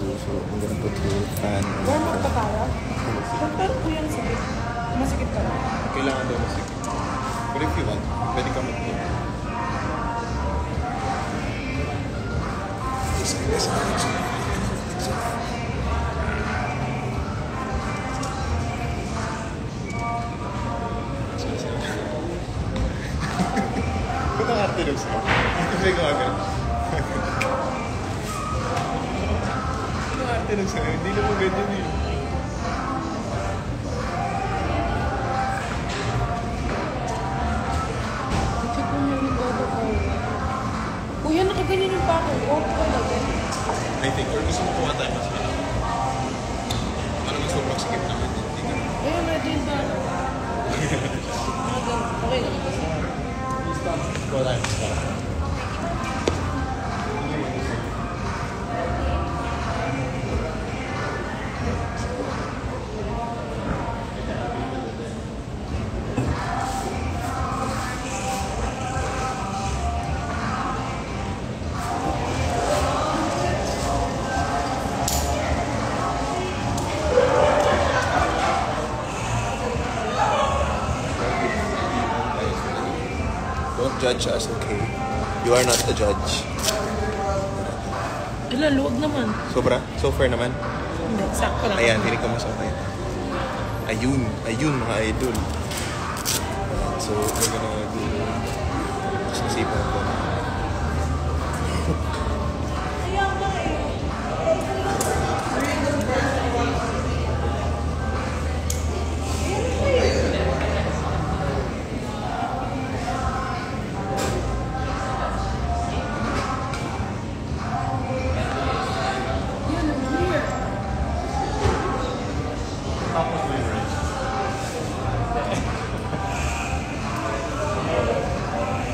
So I'm gonna put your fan. Warm up pa tayo? Pero po yan sakit. Masikip ka lang. Kailangan daw masikip. But if you want, pwede ka mag-do. Ba't ang arte doon sa'yo? Kasi gumagano. Ba't ang arte doon sa'yo? Hindi naman ganyan eh. Check mo yung logo ko. Kuya, nakaganyan yung pa ako. Oh, talaga. I think, or gusto mo kuha tayo mas malaki. Ano mas sobrang sikip naman. Hindi ka. Ayun, medyo yung pa. Okay lang. Kuha tayo mas malaki. Don't judge us, okay? You are not the judge. Ala, luwag naman. Sobra? So fair naman? Hindi, sakto lang. Ayan, hindi ko mas okay. Ayun, ayun mga idol. So, we're gonna do... Sisipan ko.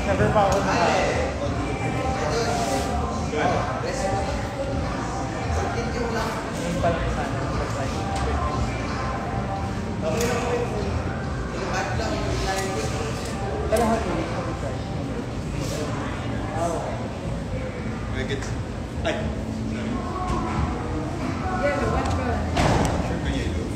Never pa ako na. Yung pala sana. Pero happy. Make it... Ay! Sure ba yellow?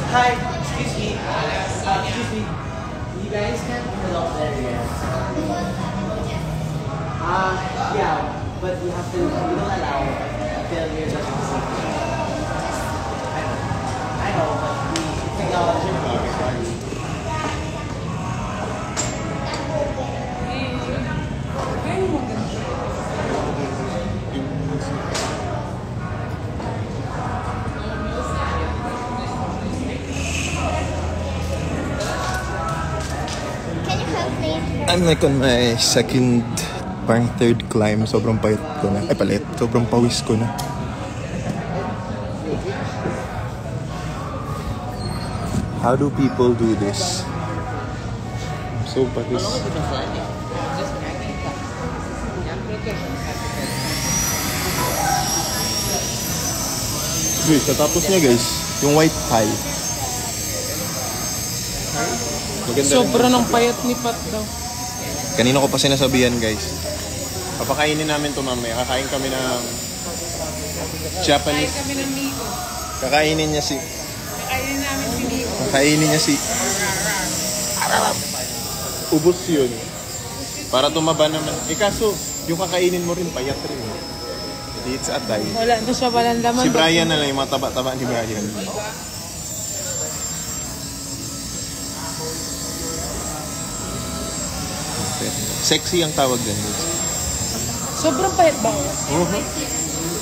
Hi, excuse me. Excuse me. You guys can pull up there, yes. Yeah, but we have to, we don't allow failures of safety. I know, but we technology. I'm like on my second, parang third climb. Sobrang payat ko na. Ay, palit. Sobrang pawis ko na. How do people do this? I'm so patis. Guys, natapos niya guys. Yung white pie. Maganda Sobra rin. ng payat ni Pat daw. Kanina ko pa sinasabihan guys. Papakainin namin to mamaya. Kakain kami ng Japanese. Kami ng Miko. Kakainin niya si... Kakainin namin si Miko. Kakainin niya si... Ubus yun. Para tumaba naman. Eh kaso, yung kakainin mo rin, payat rin. Hindi It's atay. Wala na siya walang laman. Si Brian na lang, yung mga taba-taba ni Brian. Sexy ang tawag din. Sobrang pahit ba?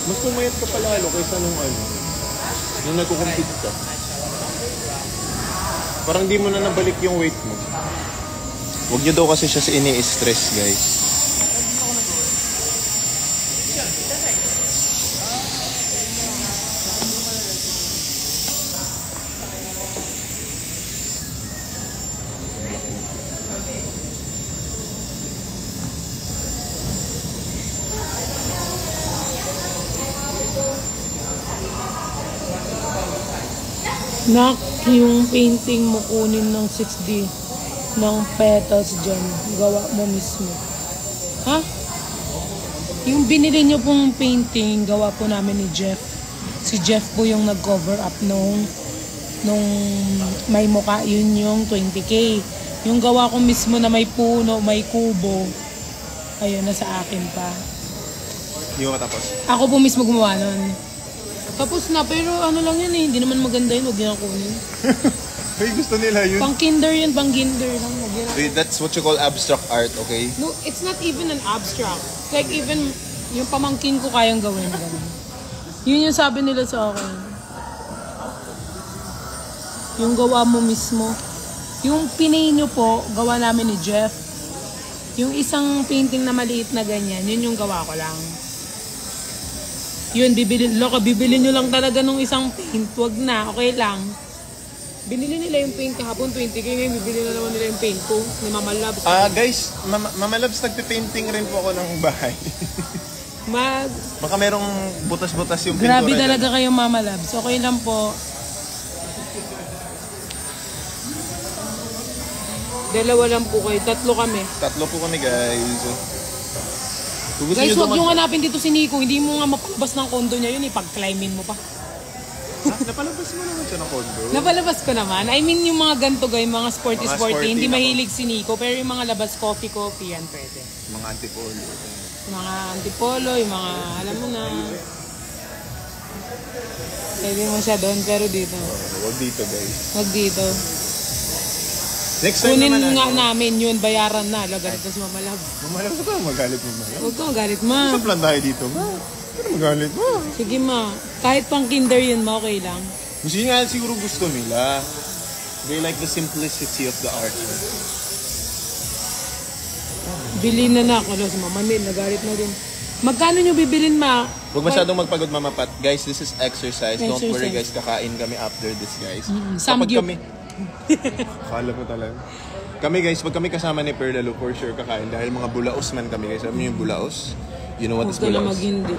Mas pumayat ka pala kaysa nung nung nagko-compete ka. Parang di mo na nabalik yung weight mo. Huwag niyo daw kasi siya ini-stress, guys. Nak, yung painting mo kunin ng 6D ng petals dyan. Gawa mo mismo. Ha? Yung binili nyo pong painting, gawa po namin ni Jeff. Si Jeff po yung nag-cover up nung may mukha, yun yung 20K. Yung gawa ko mismo na may puno, may kubo, ayun, nasa akin pa. Hindi ko matapos. Ako po mismo gumawa nun. Tapos na, pero ano lang yun hindi naman maganda yun, huwag yun ang kunin. Hey, gusto nila yun. Pang kinder yun, pang kinder lang. Huwag yun. Wait, that's what you call abstract art, okay? No, it's not even an abstract. Like even yung pamangkin ko kayang gawin. Ganun. Yun yung sabi nila sa akin. Yung gawa mo mismo. Yung pinay nyo po, gawa namin ni Jeff. Yung isang painting na maliit na ganyan, yun yung gawa ko lang. Yun, bibili nyo lang talaga nung isang paint. Wag na, okay lang. Binili nila yung paint kahapon, 20K. Ngayon, bibili na naman nila yung paint ko ni Mama Labs. Guys, Mama Labs, nagpe-painting rin po ako ng bahay. Baka merong butas-butas yung pintura. Grabe talaga kayong Mama Labs. Okay lang po. Dalawa lang po kayo. Tatlo kami. Tatlo po kami, guys. Kung gusto Guys, nyo huwag nyo hanapin dito si Nico. Hindi mo nga mapalabas ng kondo niya yun. Ipag-climbin mo pa. Napalabas mo naman siya ng kondo. Napalabas ko naman. I mean, yung mga ganito guys, mga sporty. Hindi na mahilig si Nico. Pero yung mga labas coffee, yan pwede. Mga antipolo. Mga antipolo, yung mga, alam mo na. Pwede mo siya doon, pero dito. Huwag dito, guys. Huwag dito. Next time Kunin naman nga namin yun, bayaran na. Lagalit na si Mama Lab. Mama Labs, huwag ka magalit mo, Mama. Huwag ka magalit, ma. Sa plan tayo dito, ma. Huwag ka magalit, ma. Sige, ma. Kahit pang kinder yun, ma, okay lang. Kasi nga siguro gusto nila. They like the simplicity of the art. Bili na na ako. Si Mama Nil, nagalit na din. Magkano nyo bibilin, ma? Huwag masyadong magpagod, Mama Pat. Guys, this is exercise. Don't worry, guys. Kakain kami after this, guys. Samgyup. Kami... Akala ko talaga. Kami, guys, pag kami kasama ni Perlalo, for sure kakain. Dahil mga bulaos man kami, guys. Alam niyo yung bulaos? You know what is Huwag ka na bulaos? mag-hindi.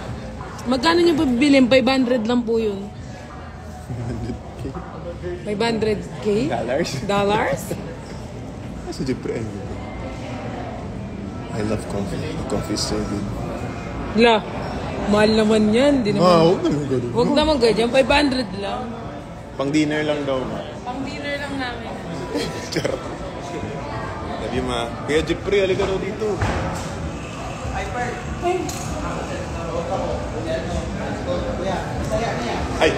Magkano nyo bibilin? 500 lang po yun. 500K? Dollars? Kasi Jeffrey, I love coffee. Coffee is so good. La, mahal naman yan. Di naman. Huwag naman ganun. Huwag naman ganyan. 500 lang. Pang dinner lang daw, ma. Pang dinner lang namin. Charot. Love you, ma. Kuya Jeffrey, halika daw dito. Ay!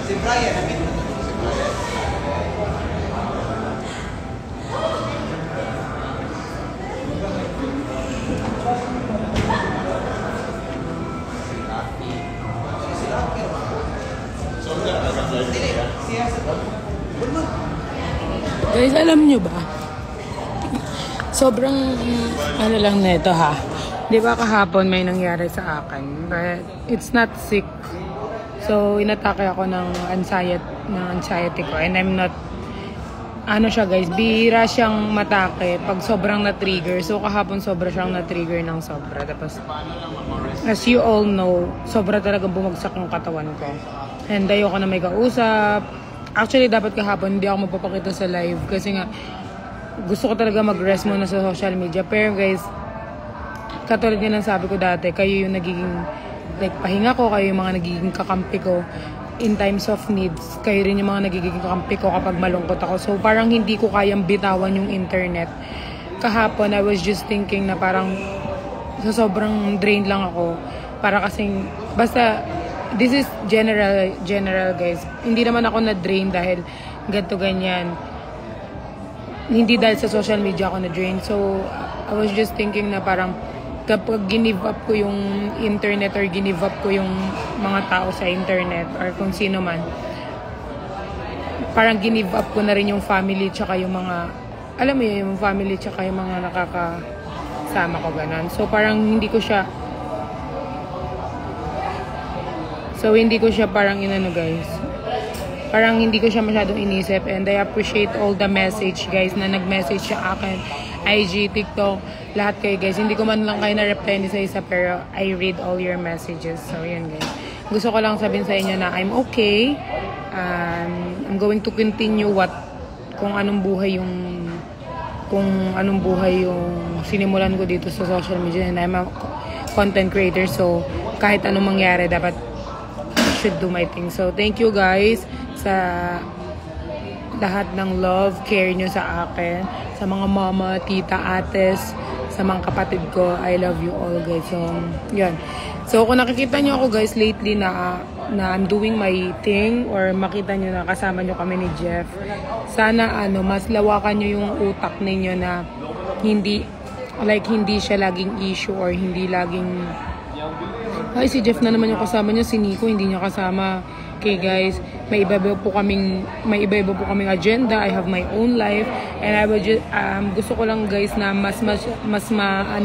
Si Brian, namin mo to. Si Brian. Guys, alam nyo ba? Sobrang, ano lang neto ha. Di ba kahapon may nangyari sa akin? But it's not sick. So, inatake ako ng anxiety ko. And I'm not, ano siya guys, bihira siyang matake pag sobrang na-trigger. So, kahapon sobra siyang na-trigger ng sobra. Tapos, as you all know, sobra talaga bumagsak yung katawan ko. And ayoko na may kausap. Actually, dapat kahapon hindi ako magpapakita sa live. Kasi nga, gusto ko talaga mag-rest muna sa social media. Pero guys, katulad nga ng sabi ko dati, kayo yung nagiging like pahinga ko, kayo yung mga nagiging kakampi ko in times of needs. Kayo rin yung mga nagiging kakampi ko kapag malungkot ako. So parang hindi ko kayang bitawan yung internet. Kahapon, I was just thinking na parang sa sobrang drained lang ako. Para kasing, basta, this is general guys. Hindi naman ako na-drain dahil ganito ganyan. Hindi dahil sa social media ako na-drain. So, I was just thinking na parang kapag give up ko yung internet or give up ko yung mga tao sa internet or kung sino man, parang give up ko na rin yung family tsaka yung mga, alam mo yun, yung family tsaka yung mga nakakasama ko, ganun. So, parang hindi ko siya parang inano guys. Parang hindi ko siya masyadong inisip, and I appreciate all the message guys na nag-message sa akin. IG, TikTok, lahat kayo guys. Hindi ko man lang kayo na-reply ni isa-isa, pero I read all your messages. So, yun guys. Gusto ko lang sabihin sa inyo na I'm okay. I'm going to continue kung anong buhay yung sinimulan ko dito sa social media, and I'm a content creator. So, kahit anong mangyari, dapat should do my thing. So, thank you guys sa lahat ng love, care nyo sa akin, sa mga mama, tita, ates, sa mga kapatid ko. I love you all guys. So, yun. So, kung nakikita nyo ako guys lately na I'm doing my thing, or makita nyo na kasama nyo kami ni Jeff, sana mas lawakan nyo yung utak ninyo na hindi siya laging issue, or hindi laging ay, si Jeff na naman yung kasama niya, si Nico hindi niya kasama. Okay guys, may iba-iba po kaming agenda. I have my own life, and I will just gusto ko lang guys na mas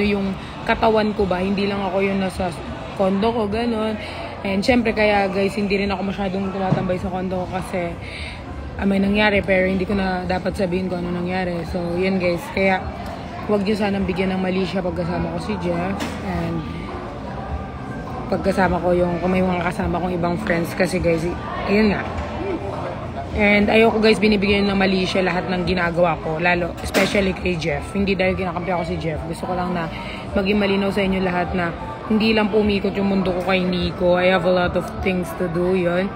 yung katawan ko ba, hindi lang ako yung nasa kondo ko, ganon. And syempre kaya guys, hindi rin ako masyadong tumatambay sa kondo ko kasi may nangyari, pero hindi ko na dapat sabihin kung ano nangyari. So yun guys, kaya huwag niyo sanang bigyan ng mali siya pagkasama ko si Jeff, and pagkasama ko kung may mga kasama kong ibang friends, kasi guys, ayun nga. And ayoko guys binibigyan ng mali siya lahat ng ginagawa ko, lalo, especially kay Jeff. Hindi dahil kinakampi ako si Jeff. Gusto ko lang na maging malinaw sa inyo lahat na hindi lang pumikot yung mundo ko kay Nico. I have a lot of things to do, yun.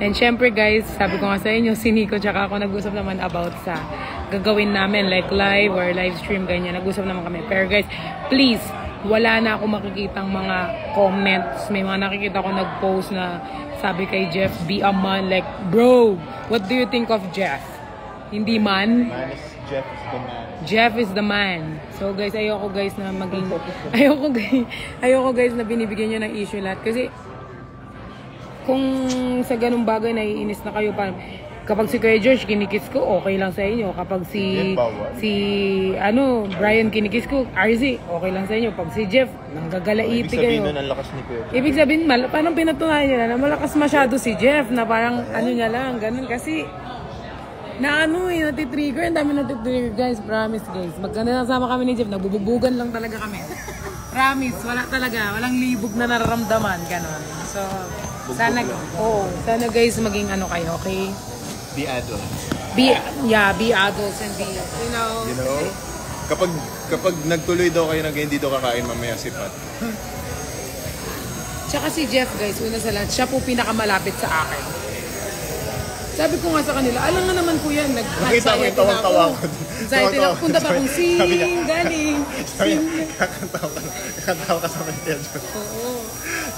And syempre guys, sabi ko nga sa inyo, si Nico tsaka ako nag-usap naman about sa gagawin namin, like live or live stream, ganyan. Nag-usap naman kami. Pero guys, please, wala na ako makikitang mga comments. May mga nakikita ko nag-post na sabi kay Jeff, be a man. Like, bro, what do you think of Jeff? Hindi man? Jeff is the man. Jeff is the man. So guys, ayoko guys na maging... ayoko guys na binibigyan nyo ng issue lahat. Kasi kung sa ganung bagay naiinis na kayo, parang kapag si Kuya Josh kinikis ko, okay lang sa inyo. Kapag Brian kinikis ko, RZ, okay lang sa inyo. Pag si Jeff, nanggagalaiti kayo. Ibig sabihin nun ang lakas ni Kuya Jeff. Ibig sabihin, parang pinatunayan nyo na malakas masyado si Jeff, na parang niya lang, ganun. Kasi, natitrigger, ang dami natitrigger guys, promise guys. Magkanda nasama kami ni Jeff, nagbububugan lang talaga kami. Promise, wala talaga, walang libog na nararamdaman, ganun. So, sana guys maging kayo, okay? Be adults. Be adults and be, you know. Kapag nagtuloy daw kayo hindi daw kakain, mamaya sipat. Tsaka si Jeff guys, una sa lahat, siya po pinakamalapit sa akin. Sabi ko nga sa kanila, alam nga naman po yan, nakita ko yung tawang-tawa ko. Anxiety na, punta pa akong galing. Kakatawa ka sa Kuya Josh. Oo.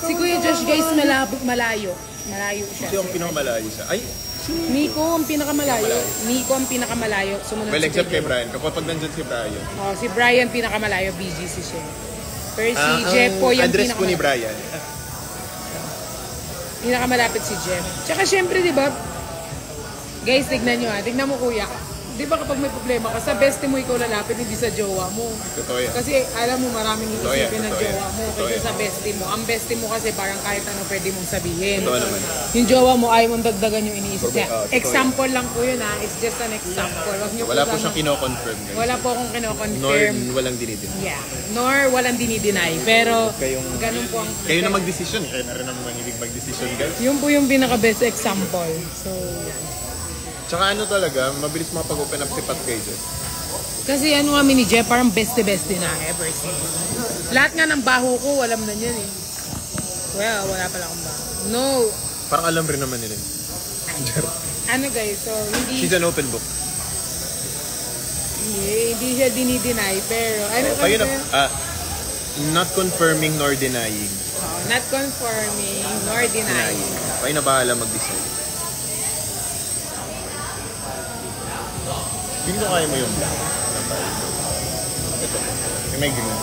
Si Kuya Josh guys, malayo. Malayo siya. Kasi yung pinakamalayo siya. Ay, Nico ang pinakamalayo. Sumunod well, si except kay Jeff. Brian. Kapag nandyan si Brian. Oh, si Brian pinakamalayo, BGC siya. Pero si Jeff po yung address po ni Brian. Pinakamalapit si Jeff. Tsaka syempre, di ba, guys, tignan nyo tignan mo kuya. Di ba kapag may problema ka, sa bestie mo ikaw lalapit, hindi sa jowa mo. Totoo yan. Kasi alam mo maraming isipin ng Totoo yan. jowa mo kaysa sa bestie mo. Ang bestie mo kasi parang kahit ano pwede mong sabihin. Totoo naman. Yung jowa mo ayaw mong dagdagan yung iniisip niya. Totoo Example lang po yun It's just an example. Wag niyo Wala po siyang kino-confirm. Guys. Wala po akong kino-confirm. Nor walang dinidin. Yeah. Nor walang dinideny. Pero ganun po ang... Kayo na mag-desisyon. Kayo na rin naman hilig mag-desisyon, guys. Yun po yung pinaka-best example. So, yan. Tsaka talaga, mabilis makapag-open up si Pat kay Jeff. Kasi kami ni Jeff, parang beste-beste na ever since. Lahat nga ng baho ko, alam na niyan eh. Well, wala pala akong baho. No. Parang alam rin naman nila. Ano guys, so hindi... She's an open book. Hindi siya dinideny, pero... Ano Ayun kasi? not confirming nor denying. Not confirming nor denying. Kayo na bahala mag-decide. Hindi ko kaya mo yung black. Ito. Yung may green.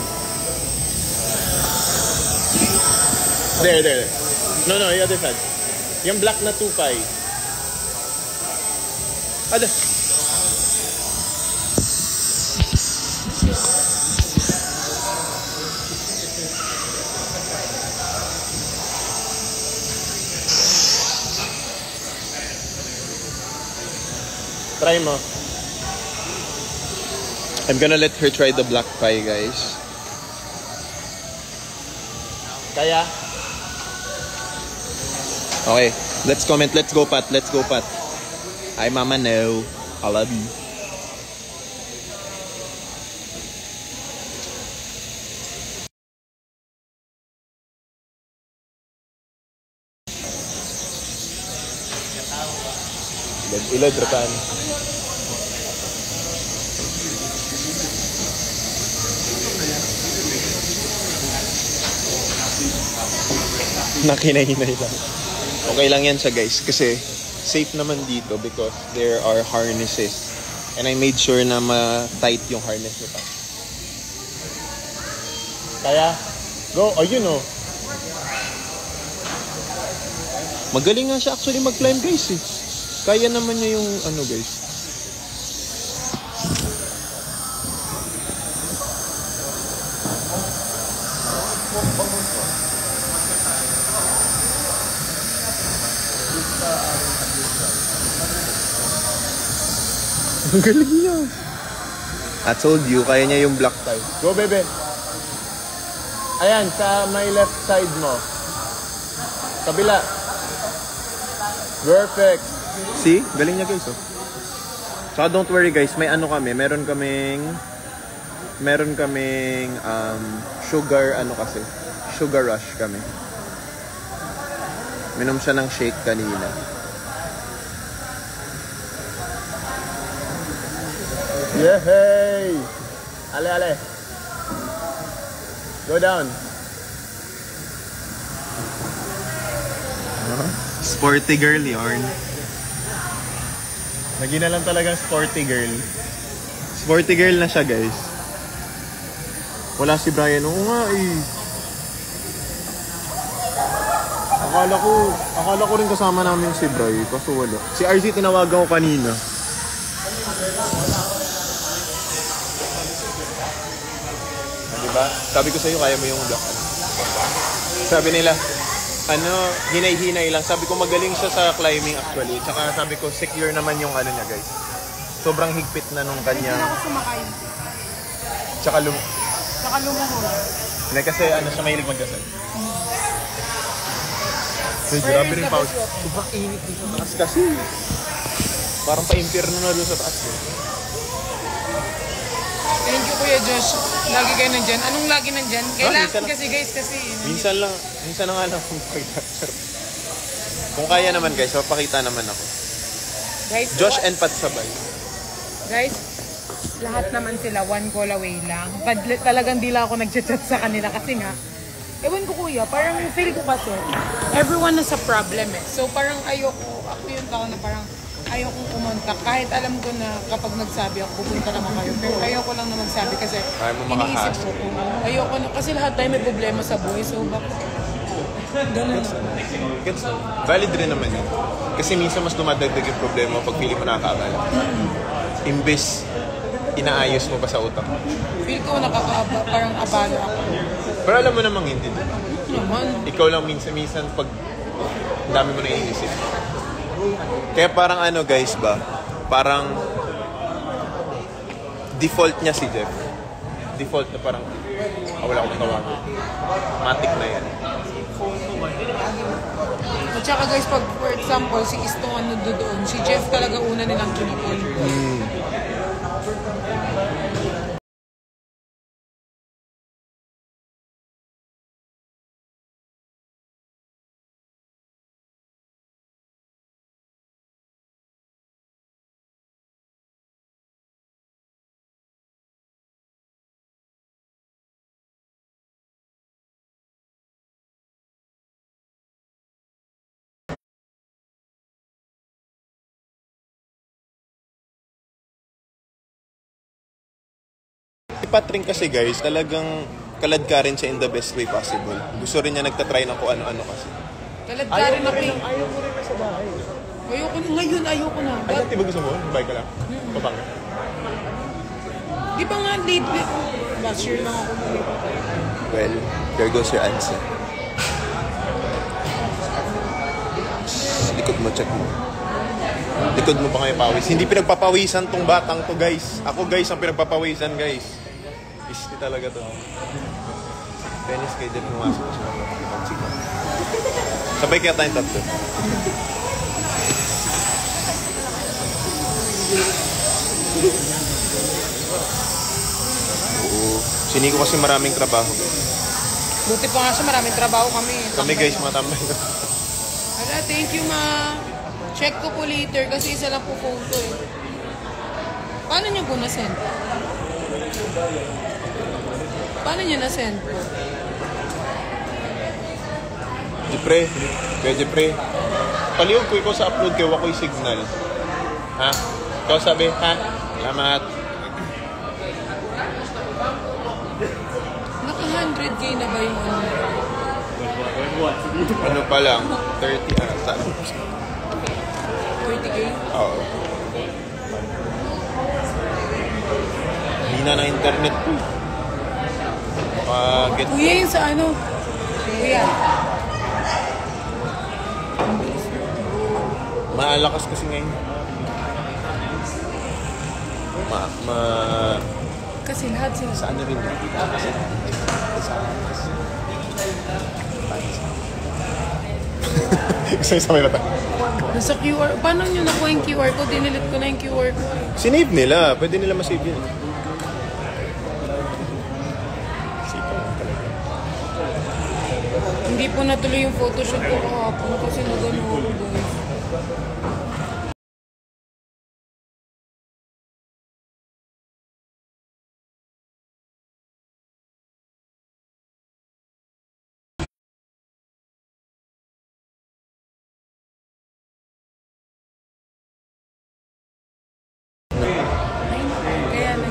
There. No, yung other side. Yung black na 2-pie. Ada. Try mo. I'm gonna let her try the black pie, guys. Kaya? Okay, let's comment. Let's go, Pat. Hi, Mama. No. I love you. Ilad, rekan. Nakinahinay lang. Okay lang yan siya, guys, kasi safe naman dito because there are harnesses and I made sure na ma-tight yung harness nito. Kaya, go, ayun oh. Magaling nga siya actually mag-climb, guys eh. Kaya naman niya yung ano, guys. Ang galing niya. I told you, kaya niya yung black tie. Go, bebe. Ayan, sa my left side mo. Kabila. Perfect. See? Galing niya, guys, oh. Saka don't worry, guys. May ano kami. Meron kaming sugar, sugar rush kami. Minom siya ng shake kanina. Yehey! Ale. Go down. Sporty girl, yarn. Naging na lang talagang sporty girl. Sporty girl na siya, guys. Wala si Brian. Oo nga eh. Akala ko rin kasama namin si Brian. Kaso wala. Si RZ tinawagan ko kanina. Diba? Sabi ko sa'yo, kaya mo yung black. Sabi nila, hinay-hinay lang. Sabi ko, magaling siya sa climbing actually. Tsaka sabi ko, secure naman yung ano niya, guys. Sobrang higpit na nung kanya. Hindi ako sumakay. Tsaka lumuhod. Hindi kasi siya mahilig magdasal. So, grabe rin pause. Sobrang init dito sa taas kasi. Parang pa-impyerno na doon sa taas. Thank you, Kuya Josh. Lagi kayo nandyan. Anong lagi nandyan? Kailangan kasi, guys, kasi... Minsan na nga lang kung kung kaya naman, guys, mapakita naman ako. Guys, Josh and Pat sabay. Guys, lahat naman sila one call away lang. Talagang di lang ako nag-chat sa kanila kasi nga, ewan ko, Kuya, parang feel ko kasi, everyone has a problem eh. So parang ako yung tao na parang ayokong umunta. Kahit alam ko na kapag nagsabi ako, pupunta naman kayo. Pero ayoko lang na magsabi kasi iniisip ko kung ayoko na. Kasi lahat tayo may problema sa buhay. So bakit? Ganun. Valid rin naman yun. Kasi minsan mas dumadagdag yung problema pag feeling mo nakakabala. Imbes, inaayos mo pa sa utak. Feel ko parang abala ako. Pero alam mo namang hindi. Naman. Ikaw lang minsan pag dami mo na iniisip. Kaya parang guys ba? Parang default niya si Jeff. Default na parang wala akong tawagan. Matik na yan. At saka guys, pag for example, si Istong doon, si Jeff talaga una nilang kinakon. Pat rin kasi guys, talagang kalad ka rin siya in the best way possible. Gusto rin niya nagtatry ng kung ano-ano kasi. Kalad ka rin ako eh. Ayaw mo rin na sa bahay. Ayoko na. Ngayon, ayoko na. Ay, dati ba gusto mo? Bye ka lang? Papanga. Di ba nga late? Last year lang ako lumipat. Well, there goes your answer. Likod mo, check mo. Likod mo pa kayo pawis. Hindi pinagpapawisan tong batang to, guys. Ako, guys, ang pinagpapawisan, guys. Isti talaga to. Penis kay Deb pumasok siya. Sabay kaya tayong tatlo. Oo. Siniko kasi maraming trabaho. Buti pa nga siya, maraming trabaho kami. Kami guys, mga tambay. Ala, thank you ma. Check ko po later kasi isa lang po photo eh. Paano niyo po na-send? Paano niyo na-send po? Jepre, kaya Jepre. Palihog ko ikaw sa upload kayo, ako'y signal. Ha? Ikaw sabi, ha? Salamat. Naka 100k na ba yung ano? Ano pa lang? 30 ata. 30k? Oo. Hindi na internet ko. Get... Kuya yun sa ano? Kuya. Maalakas kasi ngayon. Kasi lahat sila. Saan na rin yun? Gusto yung sabay na tayo. Nasa QR. Paano nyo nakuha yung QR ko? Dinilit ko na yung QR ko. Sinave nila. Pwede nila masave yun. Hindi po natuloy yung photoshoot ko kahapon kasi nagano ako guys. Kaya na.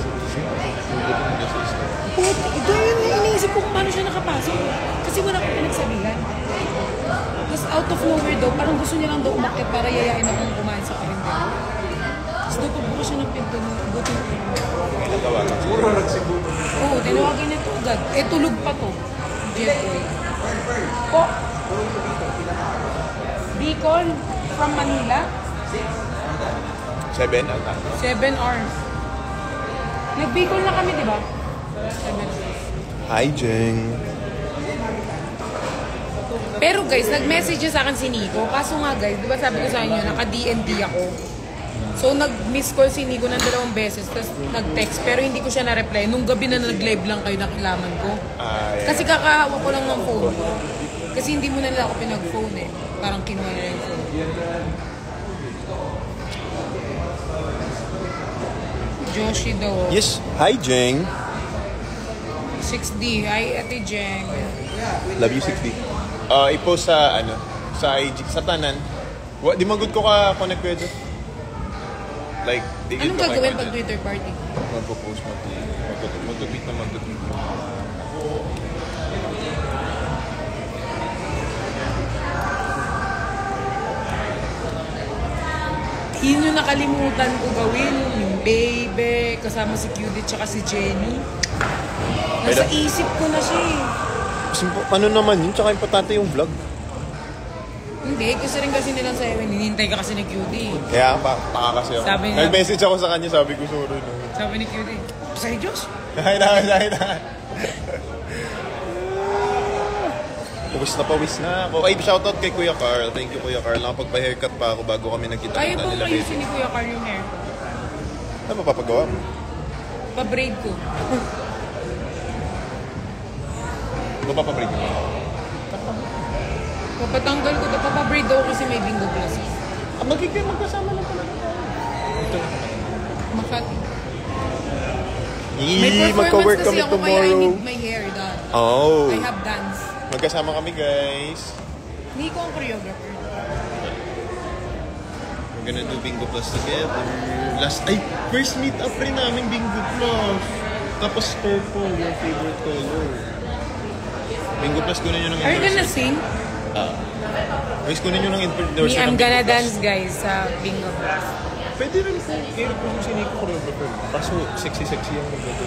Ito yung iniisip ko kung paano siya nakapasok. Kasi wala akong pinagsabihan. Tapos out of nowhere daw, parang gusto niya lang daw umakit para yayain akong kumain sa karindel. Tapos daw pagbukas siya ng pinto ng buti ng pinto. Puro nagsiguro. Oo, tinawagan niya ito agad. Eh, tulog pa to. Jetway. Po. Bicol from Manila. 7 ata. 7 hours. Nag-Bicol na kami, di ba? 7 hours. Hi, Jeng. Pero guys, nag-message sa akin si Nico. Kaso nga guys, di ba sabi ko sa inyo, naka-DND ako. So nag-miss call si Nico ng 2 beses, tapos nag-text, pero hindi ko siya na-reply. Nung gabi na nag-live lang kayo, nakilaman ko. Yeah. Kasi kakahawa ko lang ng phone ko. Kasi hindi mo na nila ako pinag-phone eh. Parang kinuha nila yung phone. Joshi daw. Yes. Hi, Jeng. 6D. Hi, Ate Jeng. Love you, 6D. I-post sa, sa IG, sa tanan. Di magod ko ka connect with it. Like, di Anong gagawin pag Twitter party? Magpo-post, mag-tweet na mag-tweet. Yun yung nakalimutan ko gawin. Yung baby, kasama si Cutie tsaka si Jenny. Nasa isip ko na siya eh. Ano naman yun? Tsaka importante yung vlog. Hindi, gusto rin kasi nilang sa'yo. Hinihintay ka kasi ni Cutie. Kaya paka kasi ako. Sabi niya- Nag-message ako sa kanya, sabi ko sorry. No. Sabi ni Cutie, sa'yo Diyos. Ay na. Pawis na ako. Ay, shoutout kay Kuya Carl. Thank you, Kuya Carl. Nakapagpa-haircut pa ako bago kami nagkita Kaya na pong nila. ayusin ni Kuya Carl yung hair ko. Ano ba papagawa mo? Pa-braid ko. Ano pa pa-break mo? Papatanggal ko. Papabraid daw kasi may bingo plus. Magkasama lang pala. Makati. Magka-work May performance kasi kami ako kaya I tomorrow. need my hair done. Oh. I have dance. Magkasama kami, guys. Nico ang choreographer. We're gonna do Bingo Plus together. First meet up rin namin Bingo Plus. Tapos purple, your favorite color. Bingo Plus, kunin nyo ng Are you gonna endorsement. sing? Guys, kunin nyo ng Me, endorsement. I'm ng gonna Bingo Plus. dance, guys, sa Bingo Plus. Pwede rin po. Kaya po yung siniko choreographer. Kaso, sexy-sexy yung magdato.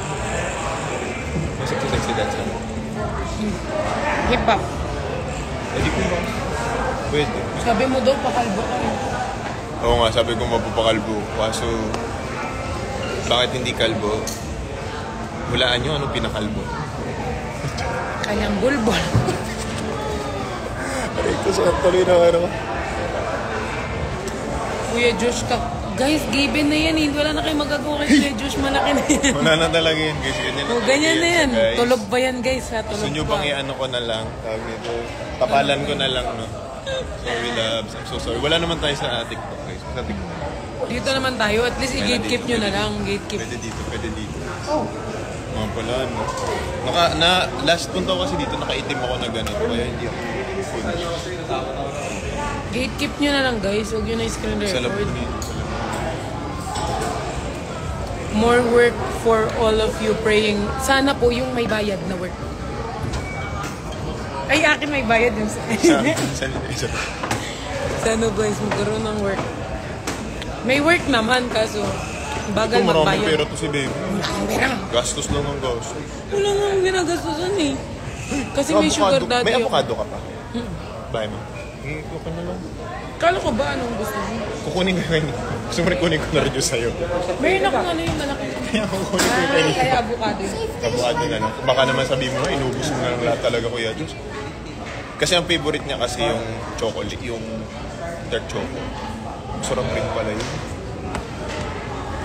Yung sexy-sexy dance naman. Hip-hop. Hindi ko ba? Pwede. Sabi mo daw, pakalbo ka. Oo nga, sabi ko mapupakalbo. Kaso, bakit hindi kalbo? Hulaan nyo, anong pinakalbo? Kanyang bulbol. Aray ko, sa tuloy na ano. Kuya Josh, guys, given na yan. Hindi wala na kayo magagawa kay Kuya Josh. Malaki na yan. Wala na talaga yun, guys. Ganyan O, ganyan na yan. guys. Tulog ba yan, guys? Ha? Gusto Tulog nyo pa. bang i-ano ko na lang? Tawag nito. Kapalan ko na lang, no? Sorry, loves. I'm so sorry. Wala naman tayo sa TikTok, guys. Sa TikTok. Dito naman tayo. At least i-gatekeep nyo na lang. Gatekeep. Pwede dito, pwede dito. Mga pala, no? Last punta ko kasi dito, nakaitim ako na ganito. Kaya hindi ako full. Gatekeep nyo na lang, guys. Huwag nyo na screen Sa loob record. dito. More work for all of you praying. Sana po yung may bayad na work. Ay, akin may bayad yung sa Sana guys, magkaroon ng work. May work naman, kaso bagal Ito, maraming magbayad. pera to si baby. Pera. Gastos lang ang gastos. Wala nga ginagastusan eh. Kasi may sugar daddy May ako. avocado ka pa? Bahay mo. Iko ka na lang. Kala ko ba anong gusto mo? Kukunin ko kayo. Gusto mo rin kunin ko na rin yung sa'yo. Meron akong ano yung malaki. Kaya kukunin ko yung kayo. Kaya avocado yun. Avocado na lang. Baka naman sabihin mo, inubos mo na lang lahat talaga, Kuya Diyos. Kasi ang favorite niya kasi yung chocolate, yung dark choco. Sarap rin pala yun.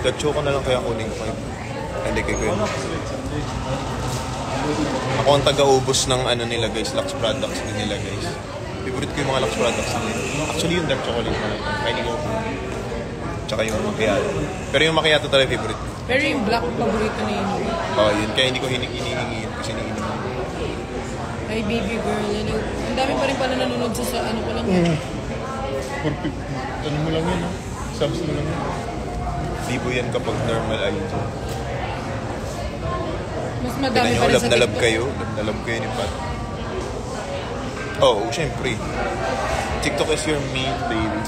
Dark choco na lang kaya kunin ko kayo. Hindi kayo yun. Ako ang taga-ubos ng ano nila guys, Lux products din nila guys. Favorite ko yung mga Lux products nila. Actually yung dark chocolate na lang. Kaya hindi ko. Tsaka yung macchiato. Pero yung macchiato talaga favorite ko. Pero yung black paborito na yun. Oo, yun. Kaya hindi ko hinihingi yun kasi hinihingi. Ay, baby girl. Ano, ang dami pa rin pala nanonood sa ano ko lang. Perfect. Ano mo lang yun, ha? Subs mo lang yun. Libo yan kapag normal ID. Mas madami Tignan pa nyo, rin love sa na love TikTok. kayo. Love na love kayo ni Pat. Oo, syempre. TikTok is your main baby.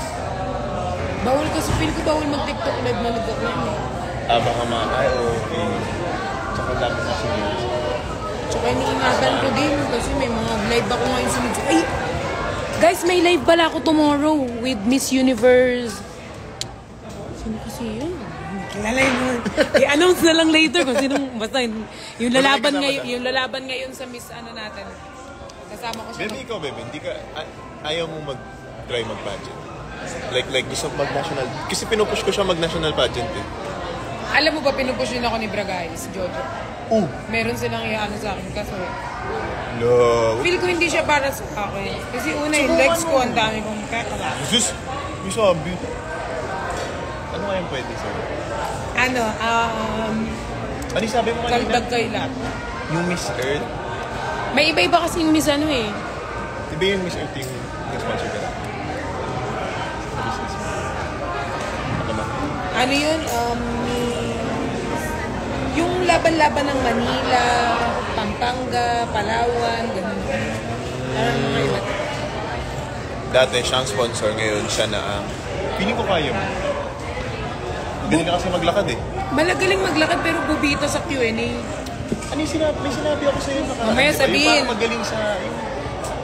Bawal kasi, feel ko bawal mag-TikTok live na nag-online eh. Baka ay, okay. Tsaka dami na siya. Tsaka iniingatan ko din kasi may mga live ako ngayon sunod. Ay! Guys, may live pala ako tomorrow with Miss Universe. Sino kasi yun? Kilala yun. I-announce na lang later kung sinong, basta yung lalaban ngayon, yung lalaban ngayon sa Miss ano natin. Kasama ko siya. Baby, ikaw, baby, hindi ka, ayaw mo mag-try mag-pageant. Like gusto mag-national, kasi pinupush ko siya mag-national pageant eh. Alam mo ba, pinupush yun ako ni Bragais, Jojo. Oh! Meron silang iano sa akin kaso No! feel ko hindi siya para sa akin. Kasi una yung legs ko, ang dami kong kakala. Jesus! May sabi. Ano kayang pwede sa'yo? Ano, Ano yung sabi mo kanina? kaldag kailat. Yung Miss Earth. May iba-iba kasi yung Miss ano eh. Diba yung Miss Earth yung sponsor ka? Sa business mo. Ako lang. Ano yun? Yung laban-laban ng Manila, Pampanga, Palawan, gano'n. Parang mga iba. Dati siyang sponsor, ngayon siya na ang... Feeling ko kaya mo. Galing ka kasi maglakad eh. Malagaling maglakad pero bubita sa Q&A. Ano yung sinabi? May sinabi ako sa'yo nakaraan. Mamaya Diba? sabihin. Yung parang magaling sa... Yung,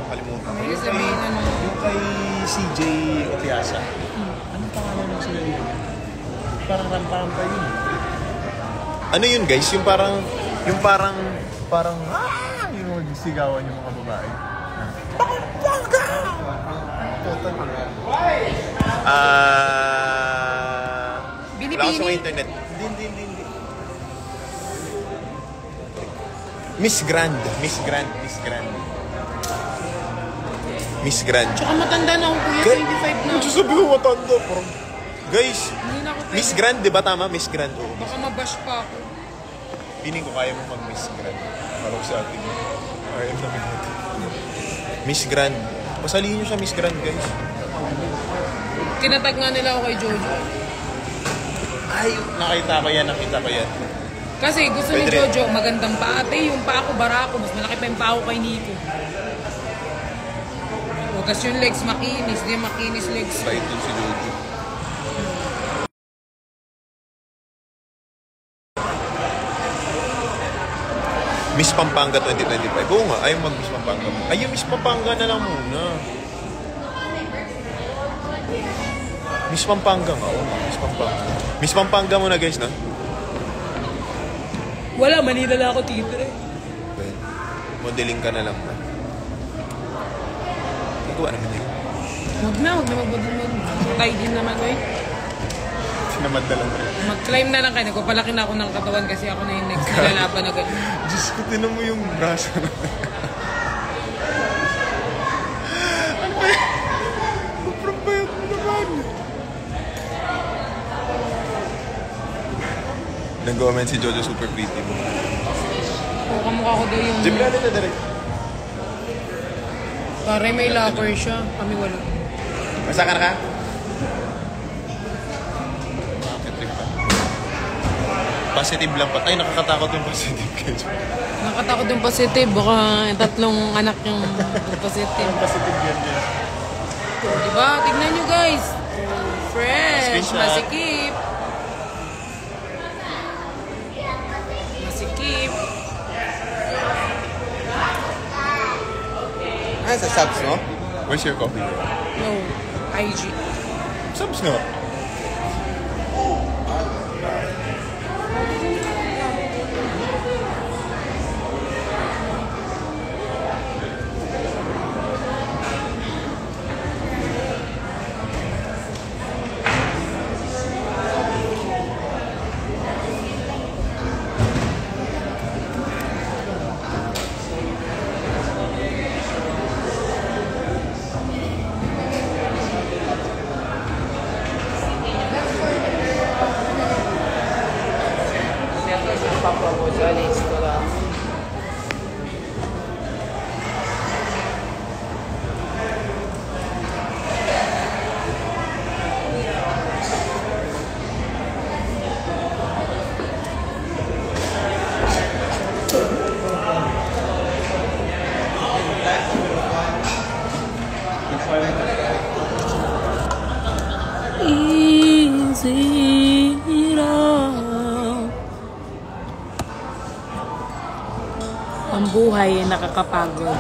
kalimutan. Mamaya Yung sabihin, ano. Yung kay CJ Otiasa. Anong pangalan ng sila yun? Parang rampa yun. Ano yun guys? Yung parang... Yung parang... Yung magsigawan yung mga babae. Binibini. Wala ko sa internet. Hindi. Miss Grand. Tsaka matanda na ako kuya, 25 na. Ano sabi ko matanda? Parang... Guys, Hindi na ako pwede. Miss Grand, di ba tama? Miss Grand. Oo. Baka mabash pa ako. Piling ko kaya mo mag-Miss Grand. Parang sa atin. RM namin natin. Miss Grand. Pasalihin nyo siya Miss Grand, guys. Tinatag nga nila ako kay Jojo. Ay, nakita ko yan. Kasi gusto ni Pwede rin. Jojo, magandang pa. Ate, yung pa ako, barako. Mas malaki pa yung pa ako kay Nico. O, tas yung legs makinis. Di makinis legs. Bait yun si Jojo. Miss Pampanga 2025. Oo nga, ayaw mag-Miss Pampanga mo. Ay, yung Miss Pampanga na lang muna. Miss Pampanga nga, oo nga, Miss Pampanga. Miss Pampanga muna guys, na? Wala, Manila lang ako titre. Well, modeling ka na lang na. Ikaw naman yun. Huwag na magbadumag. Tayo din naman, eh. Sinamad na lang. Mag-climb na lang kayo. Nagpapalaki na ako ng katawan kasi ako na yung next na lalaban na gano'n. Diyos ko, tinan mo yung braso na. Ano ba yun? Sobrang bayot mo naman. Nag-comment si Jojo super pretty mo. O, kamukha ko daw yung... Jim, natin na direct. Pare, may locker siya. Kami wala. Basta ka na ka? Trip pa. Positive lang pa. Ay, nakakatakot yung positive guys. Nakatakot yung positive. Baka tatlong anak yung positive. Positive yan guys. Diba? Tignan nyo guys. Fresh. Screenshot. Masikip. Masikip. Ah, sa subs, no? Where's your coffee? No. IG. Subs, no? Easy lang. Ang buhay ay nakakapagod.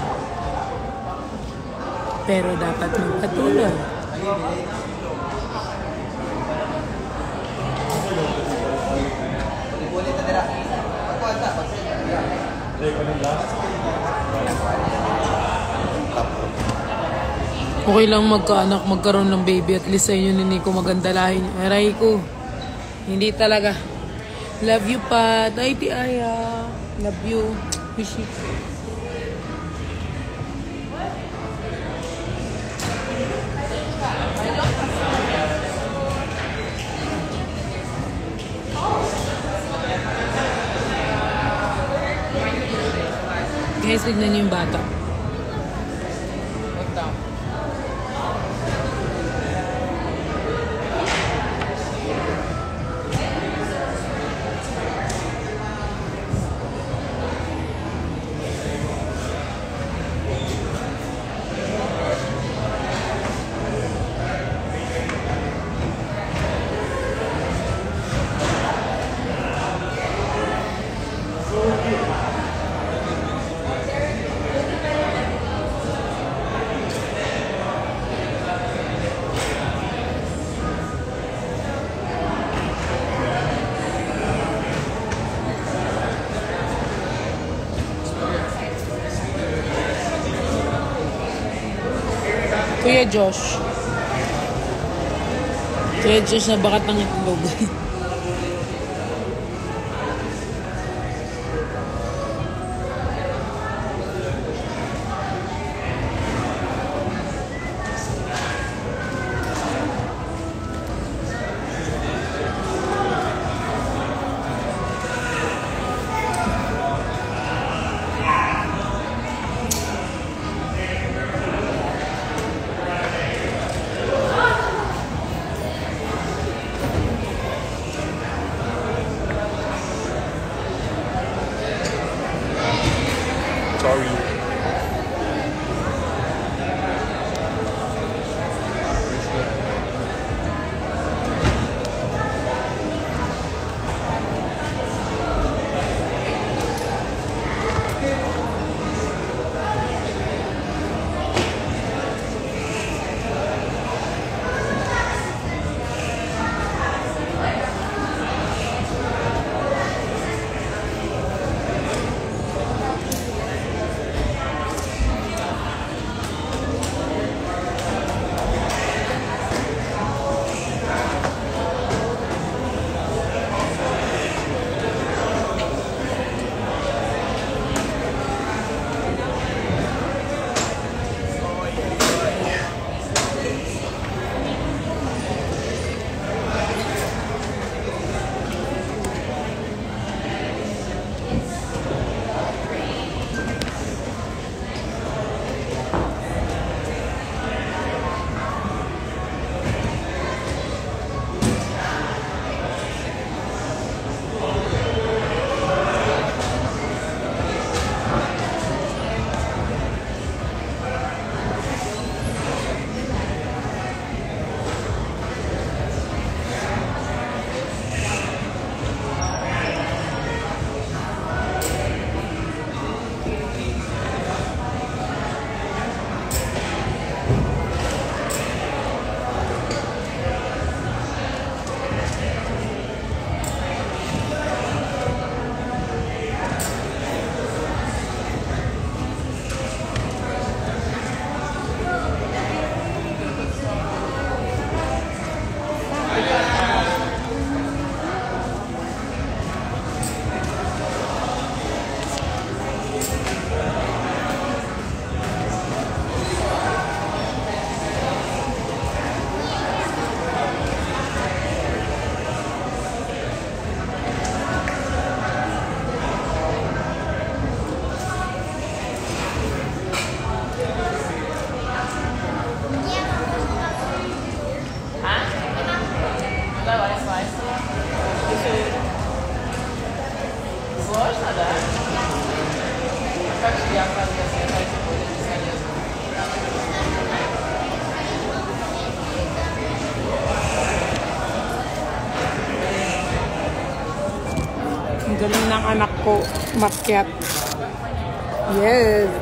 Pero dapat magpatuloy. Okay lang magkaanak, magkaroon ng baby. At least sa inyo ni Nico maganda lahi niya. Aray ko. Hindi talaga. Love you pa. Taiti Aya. Love you. Wish you. Guys, tignan niyo yung bata. Kuya Josh. Kuya Josh na bakat ng itlog. Galing ng anak ko, makyat. Yes.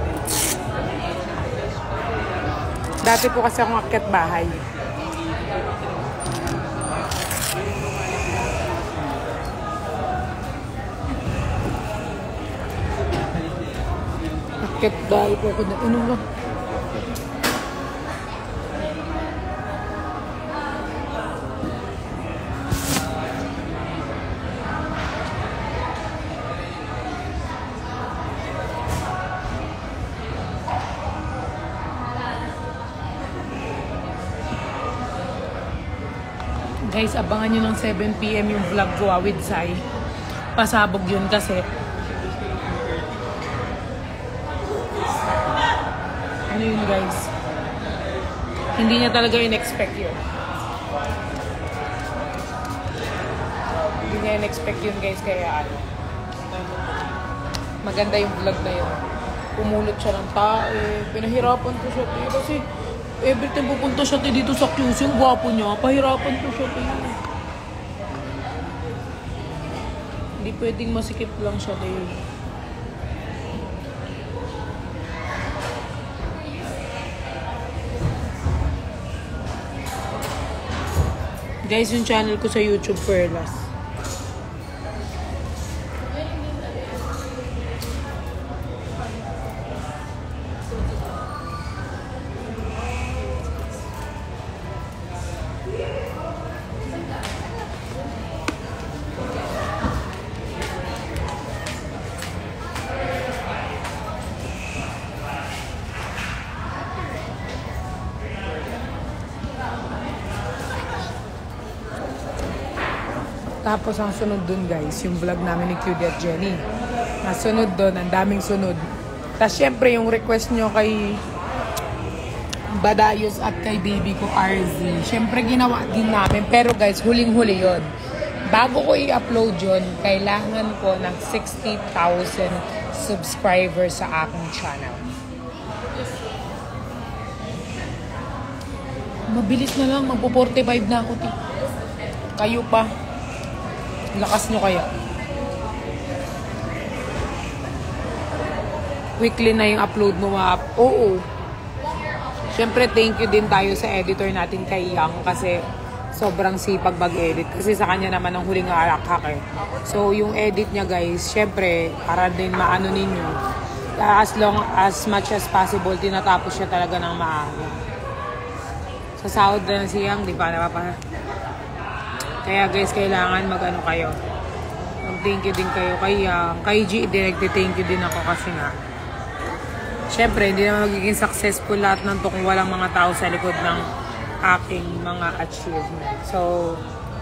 Dati po kasi akong akyat bahay. Akyat bahay po ako na. Ano ba? Guys, abangan nyo ng 7 PM yung vlog ko with Sai. Pasabog yun kasi. Ano yun guys? Hindi niya talaga in-expect yun. Hindi niya in-expect yun guys, kaya ano. Maganda yung vlog na yun. Pumulot siya ng tae. Pinahirapan ko siya kasi every time pupunta siya dito sa QC, yung gwapo niya, pahirapan ko siya. Hindi pwedeng masikip lang siya. Guys, yung channel ko sa YouTube, Perlas. Tapos ang sunod dun guys, yung vlog namin ni QD at Jenny. Nasunod dun, ang daming sunod. Tapos syempre yung request nyo kay Badayos at kay baby ko RZ. Syempre ginawa din namin, pero guys, huling-huli yun. Bago ko i-upload yun, kailangan ko ng 60,000 subscribers sa aking channel. Mabilis na lang, magpo-45 na ako. Kayo pa. Lakas nyo kaya. Weekly na yung upload mo, Oo. Siyempre, thank you din tayo sa editor natin kay Yang kasi sobrang sipag mag-edit. Kasi sa kanya naman ang huling halakhak eh. So, yung edit niya guys, siyempre, para din maano ninyo. As much as possible, tinatapos siya talaga ng maaga. Sa sahod na si Yang, di ba? Kaya guys, kailangan mag-ano kayo. Mag-thank you din kayo kay Yang. Kay G, direct thank you din ako kasi nga. Siyempre, hindi naman magiging successful lahat ng to kung walang mga tao sa likod ng aking mga achievement. So,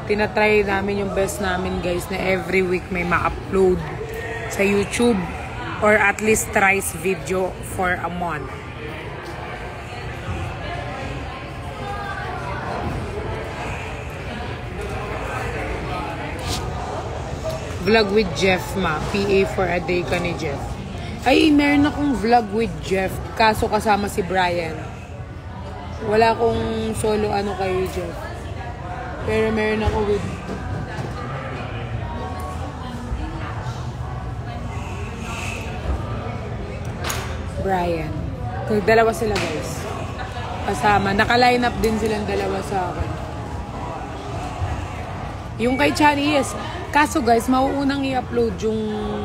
tinatry namin yung best namin guys na every week may ma-upload sa YouTube or at least thrice video for a month. Vlog with Jeff ma. PA for a day ka ni Jeff. Ay, meron akong vlog with Jeff. Kaso kasama si Brian. Wala akong solo ano kay Jeff. Pero meron ako with Brian. Dalawa sila guys. Kasama. Naka-line up din silang dalawa sa akin. Yung kay Chani, yes. Kaso guys, mauunang i-upload yung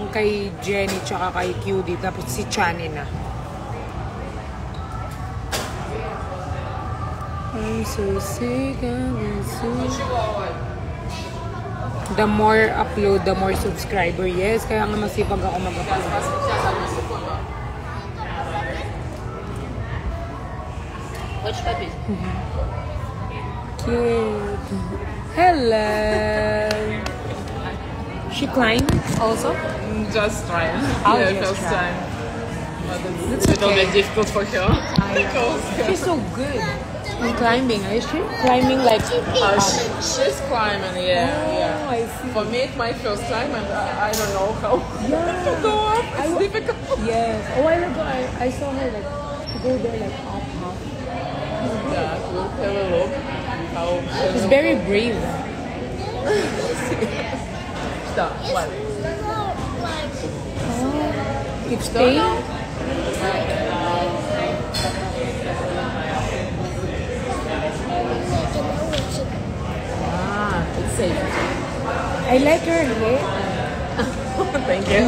kay Jenny tsaka kay QD. Tapos si Chani na. I'm so sick and sick. The more upload, the more subscriber. Yes, kaya nga masipag ako mag-upload. Which puppy? Cute. Hello. She climbed also? Just trying. I'll Yeah, just first try. time. But It's it's a little okay. bit difficult for her. She's so good in climbing. Is she climbing like? She's climbing, yeah, yeah. I see. For me, it's my first time, and I don't know how Yeah. to go up. It's difficult. Yes. A while ago, I saw her like to go there like up. Yeah, we'll have a look. How She's very brave. Stop. What? It's Spain? Ah, it's safe. I like her hair. Thank you.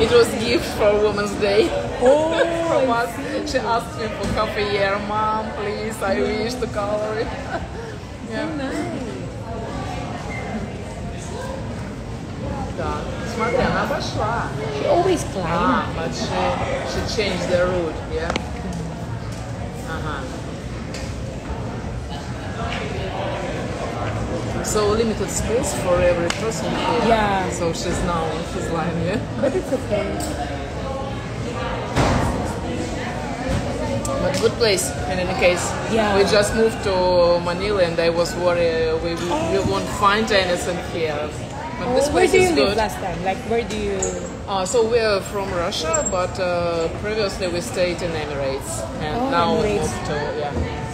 It was gift for Women's Day. Oh, From us. She asked me for half a year, Mom, please, I wish to color it. Yeah. Да. Смотри, она обошла. she always climb. But she changed the route, yeah. Uh-huh. So limited space for every person here. Yeah. So she's now on his line, yeah. But it's okay. But good place in any case. Yeah. We just moved to Manila and I was worried we won't find anything here. But this Where place do you is live good. last time? Like, where do you... So we're from Russia, but previously we stayed in Emirates, and Oh, now we Emirates. moved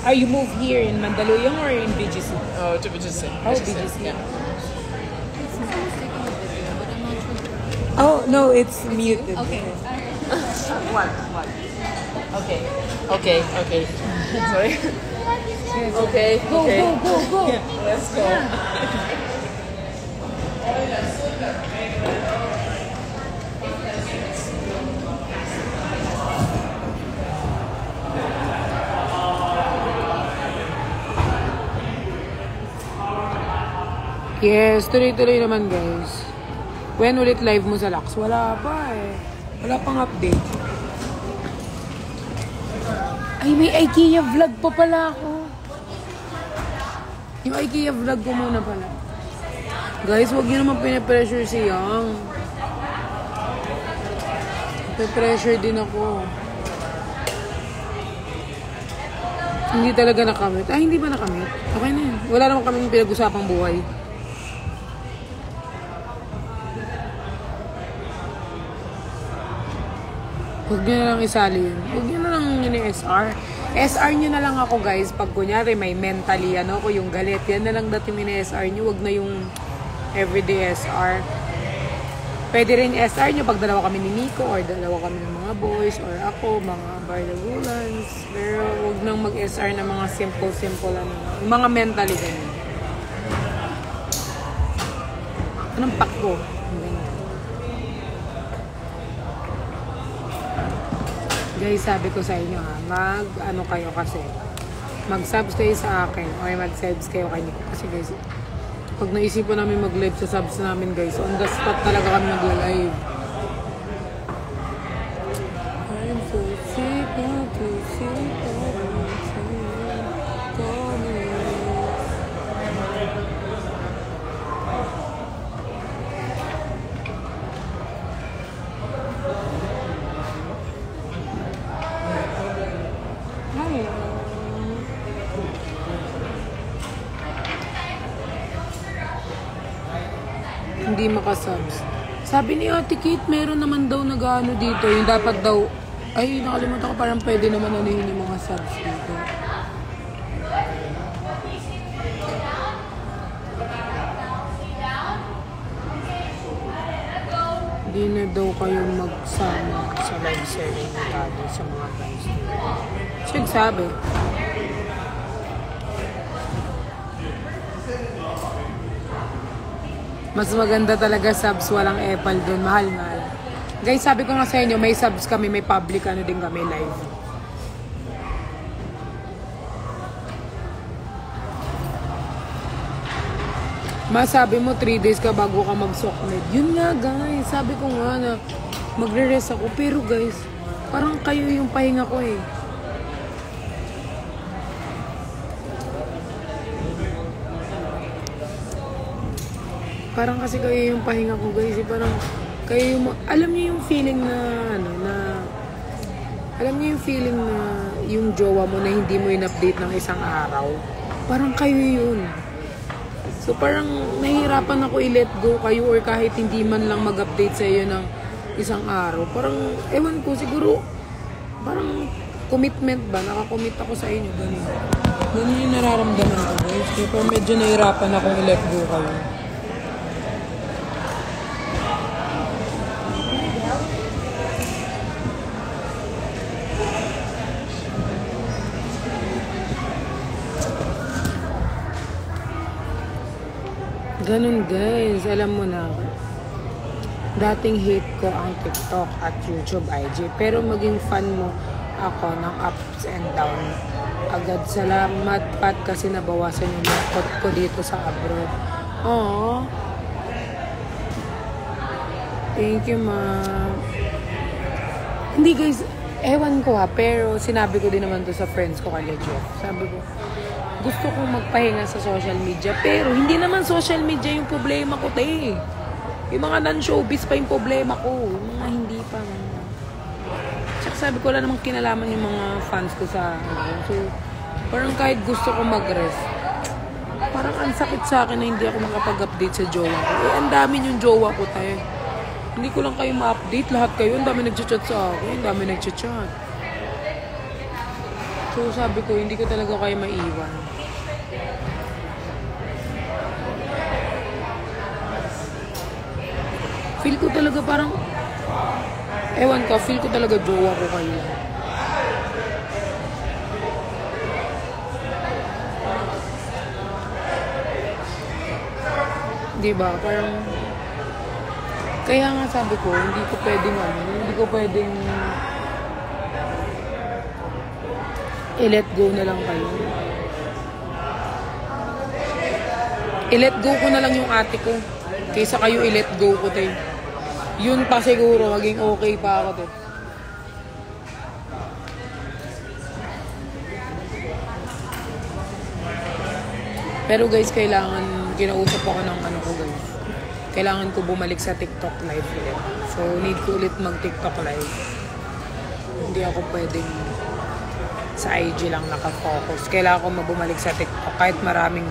to You moved here in Mandaluyong or in BGC? to BGC. Oh, BGC. Yeah. Oh, no, it's muted. Okay. What? Okay. Okay. Okay. Sorry. Okay. Go, Okay. go, go, go. Let's go. Yes, tuloy-tuloy naman guys. When ulit live mo sa Lux? Wala pa eh. Wala pang update. Ay, may IKEA vlog pa pala ako. Yung IKEA vlog ko muna pala. Guys, huwag niyo naman pinapressure si Yang. Pinapressure din ako. Hindi talaga nakamit. Ay, hindi ba nakamit? Okay na yun. Wala naman kaming pinag-usapang buhay. Huwag nyo na lang isali yun. Huwag nyo na lang yun yung SR. SR nyo na lang ako guys. Pag kunyari may mentally ano ko yung galit. Yan na lang dati mini-SR nyo. Huwag na yung everyday SR. Pwede rin SR nyo pag dalawa kami ni Nico or dalawa kami ng mga boys or ako, mga Bardagulans. Pero huwag nang mag-SR na mga simple ano. Yung mga mentally ganyan. Anong pakbo? Guys, sabi ko sa inyo ha, ano kayo kasi, mag-subs kayo sa akin o mag-subs kayo kay Nico. Kasi guys, pag naisipan namin mag-live sa subs namin guys, on the spot talaga kami nag-live. I'm so sick of to sick hindi makasubs. Sabi ni Ate Kate, meron naman daw nag-ano dito. Yung dapat daw, ay nakalimutan ko, parang pwede naman ano yun yung mga subs dito. Hindi na daw kayo magsama sa live selling natin sa mga guys dito. Siya sabi. Mas maganda talaga subs, walang epal doon. Mahal nga lang. Guys, sabi ko nga sa inyo, may subs kami, may public ano din kami live. Masabi mo 3 days ka bago ka mag-sokmed. Yun nga guys, sabi ko nga na magre-rest ako. Pero guys, parang kayo yung pahinga ko eh. Parang kasi kayo yung pahinga ko guys, parang kayo yung, alam niyo yung feeling na ano na alam niyo yung feeling na yung jowa mo na hindi mo in-update ng isang araw. Parang kayo yun. So parang nahihirapan ako i-let go kayo or kahit hindi man lang mag-update sa iyo ng isang araw. Parang ewan ko siguro parang commitment ba? Nakakommit ako sa inyo ganun. Ganun yung nararamdaman ko guys. Kaya medyo nahihirapan akong i-let go kayo. Ganun guys, alam mo na. Dating hate ko ang TikTok at YouTube IG. Pero maging fan mo ako ng ups and down. Agad salamat Pat kasi nabawasan yung lakot ko dito sa abroad. Aww. Thank you, ma'am. Hindi guys, ewan ko ha, pero sinabi ko din naman to sa friends ko kay Jeff. Sabi ko, gusto kong magpahinga sa social media, pero hindi naman social media yung problema ko, te. Yung mga non-showbiz pa yung problema ko. Yung mga hindi pa. Tsaka sabi ko, wala namang kinalaman yung mga fans ko sa so, parang kahit gusto ko mag-rest, parang ang sakit sa akin na hindi ako makapag-update sa jowa ko. Ang dami yung jowa ko, tayo. Hindi ko lang kayo ma-update. Lahat kayo, ang dami nag-chat sa akin. Ang dami nag-chat. So, sabi ko, hindi ko talaga kayo maiwan. Feel ko talaga parang, ewan ka, feel ko talaga jowa ko kayo. Diba? Parang, kaya nga sabi ko, hindi ko pwedeng i-let go na lang kayo. I-let go ko na lang yung ate ko. Kaysa kayo i-let go ko, tayo. Yun pa siguro, maging okay pa ako, tayo. Pero guys, kinausap ako ng ano ko guys. Kailangan ko bumalik sa TikTok live ulit. So, need ko ulit mag-TikTok live. Hindi ako pwedeng sa IG lang nakafocus. Kailangan ko bumalik sa TikTok. Kahit maraming,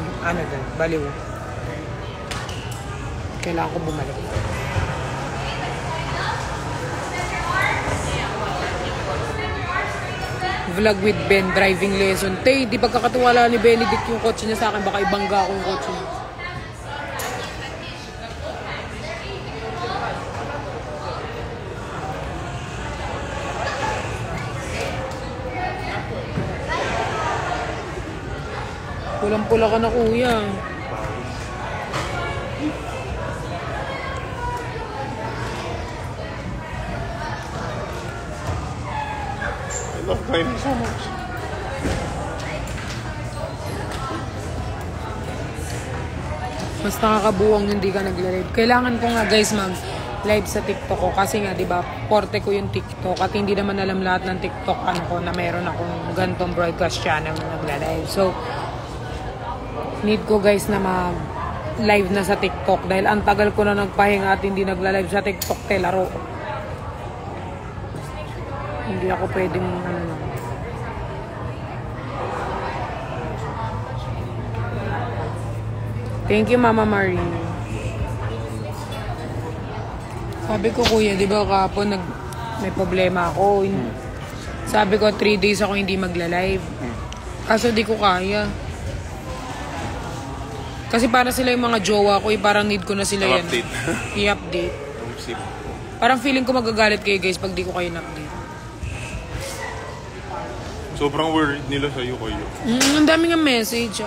baliw. Kailangan ko bumalik. Vlog with Ben, driving lesson. Tay, di pagkakatiwala ni Benedict yung kotse niya sa akin. Baka ibangga ko yung kotse niya. Pulang-pula ka na, kuya. I love Kylie so much. Mas nakakabuwang hindi ka nagla-live. Kailangan ko nga guys mag-live sa TikTok ko kasi nga 'di ba, forte ko yung TikTok at hindi naman alam lahat ng TikTok na meron akong ganitong broadcast channel na nagla-live. So need ko guys na mag-live na sa TikTok dahil ang tagal ko na nagpahinga at hindi nagla-live sa TikTok, laro. Hindi ako pwedeng Thank you, Mama Marie. Sabi ko, kuya, di ba kahapon may problema ako. Sabi ko, 3 days ako hindi magla-live. Kaso di ko kaya. Kasi para sila yung mga jowa ko, parang need ko na sila yan. I-update. Parang feeling ko magagalit kayo guys pag di ko kayo na-update. Sobrang worried nila sa'yo kayo. Ang dami nga message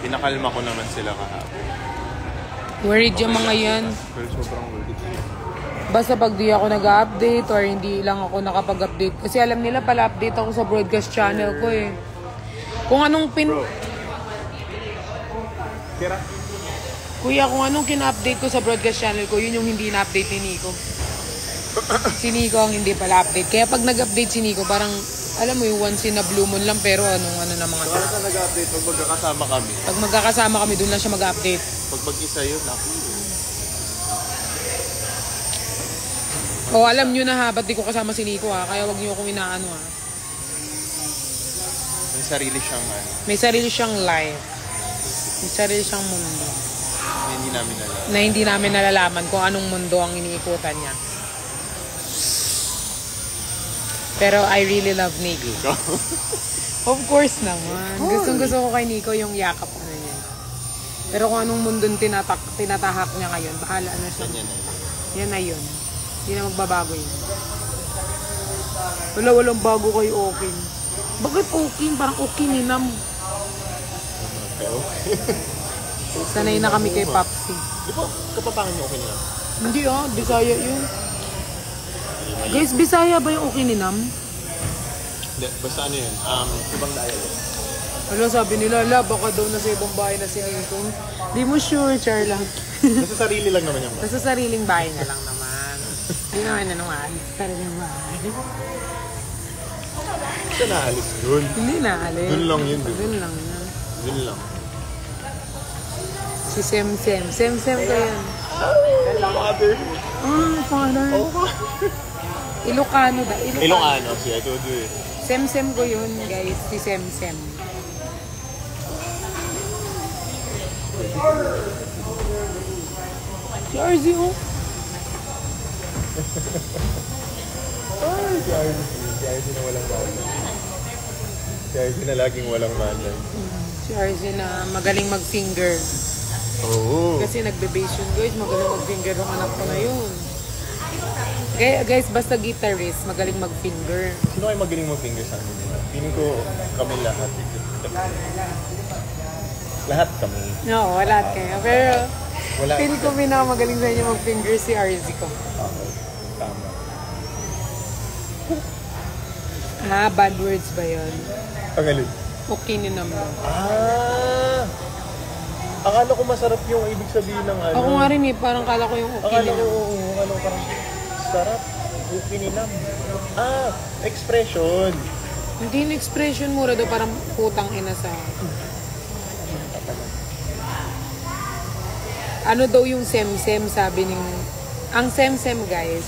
Pinakalma ko naman sila kahapon. Worried yung mga yan. Pero sobrang worried. Basta pag di ako nag-update or hindi lang ako nakapag-update. Kasi alam nila pala update ako sa broadcast channel ko eh. Kung anong Tira. Kuya, kung anong kina-update ko sa broadcast channel ko, yun yung hindi na-update ni Nico. Si Nico ang hindi pala update. Kaya pag nag-update si Nico, parang, alam mo yung once in a blue moon lang, pero ano na mga Wala ka nag-update pag magkakasama kami. Pag magkakasama kami, doon lang siya mag-update. Pag mag-isa yun, naku. O, alam nyo na ha, ba't di ko kasama si Nico ha? Kaya wag nyo akong inaano ha. May sarili siyang May sarili siyang life. May sarili siyang mundo. Na hindi namin nalalaman kung anong mundo ang iniikutan niya. Pero I really love Nico. Of course naman. Gustong-gusto ko kay Nico yung yakap niya. Pero kung anong mundo tinatahak niya ngayon, bahala na siya. Yan na yun. Hindi na magbabago yun. Walang bago kay Okin. Bakit Okin? Parang Okin Ninam. Okay, okay. Sanay na kami kay Papsi. Di ba, kapapangin niyo okay na? Hindi Bisaya yun. Guys, Bisaya ba yung okay ni Nam? Hindi, basta ano yun, ibang dialect. Wala, sabi nila, baka daw nasa ibang bahay na si Aitong. Di mo sure, char lang. Nasa sarili lang naman yung Nasa sariling bahay na lang naman. Hindi naman, sariling bahay. siya naalis dun. Hindi na, alin. Dun lang yun, di ba? Dun lang yun. Dun lang. Si Sem-Sem. Sem-Sem ko yan. Father. Father. Oh. Ilocano ba? Ilocano siya, ito do eh. Sem-Sem ko yun, guys. Si Sem-Sem. Si RZ, oh. Ay, si RZ na walang malan. Si RZ na laging walang malan. Si RZ na magaling mag-finger. Oo. Kasi nagbe-base yun, guys. Magaling mag-finger yung anak ko na yun. Guys, basta guitarist, magaling mag-finger. Sino kayo magaling mag-finger sa amin? Feeling ko kami lahat. Lahat kami. Oo, lahat kayo. Pero, Wala. feel ko magaling sa inyo mag-finger si RZ ko. Okay. Tama. Bad words ba yun? Pangalit. Okay ni naman. Akala ko masarap yung ibig sabihin ng ano. Ako nga rin parang kala ko yung okay ni Akala ko, naman. parang sarap. Okay nilam. Expression. Hindi yung expression mura daw, parang putang ina sa... Ano daw yung sem-sem, sabi ng... Ang sem-sem, guys,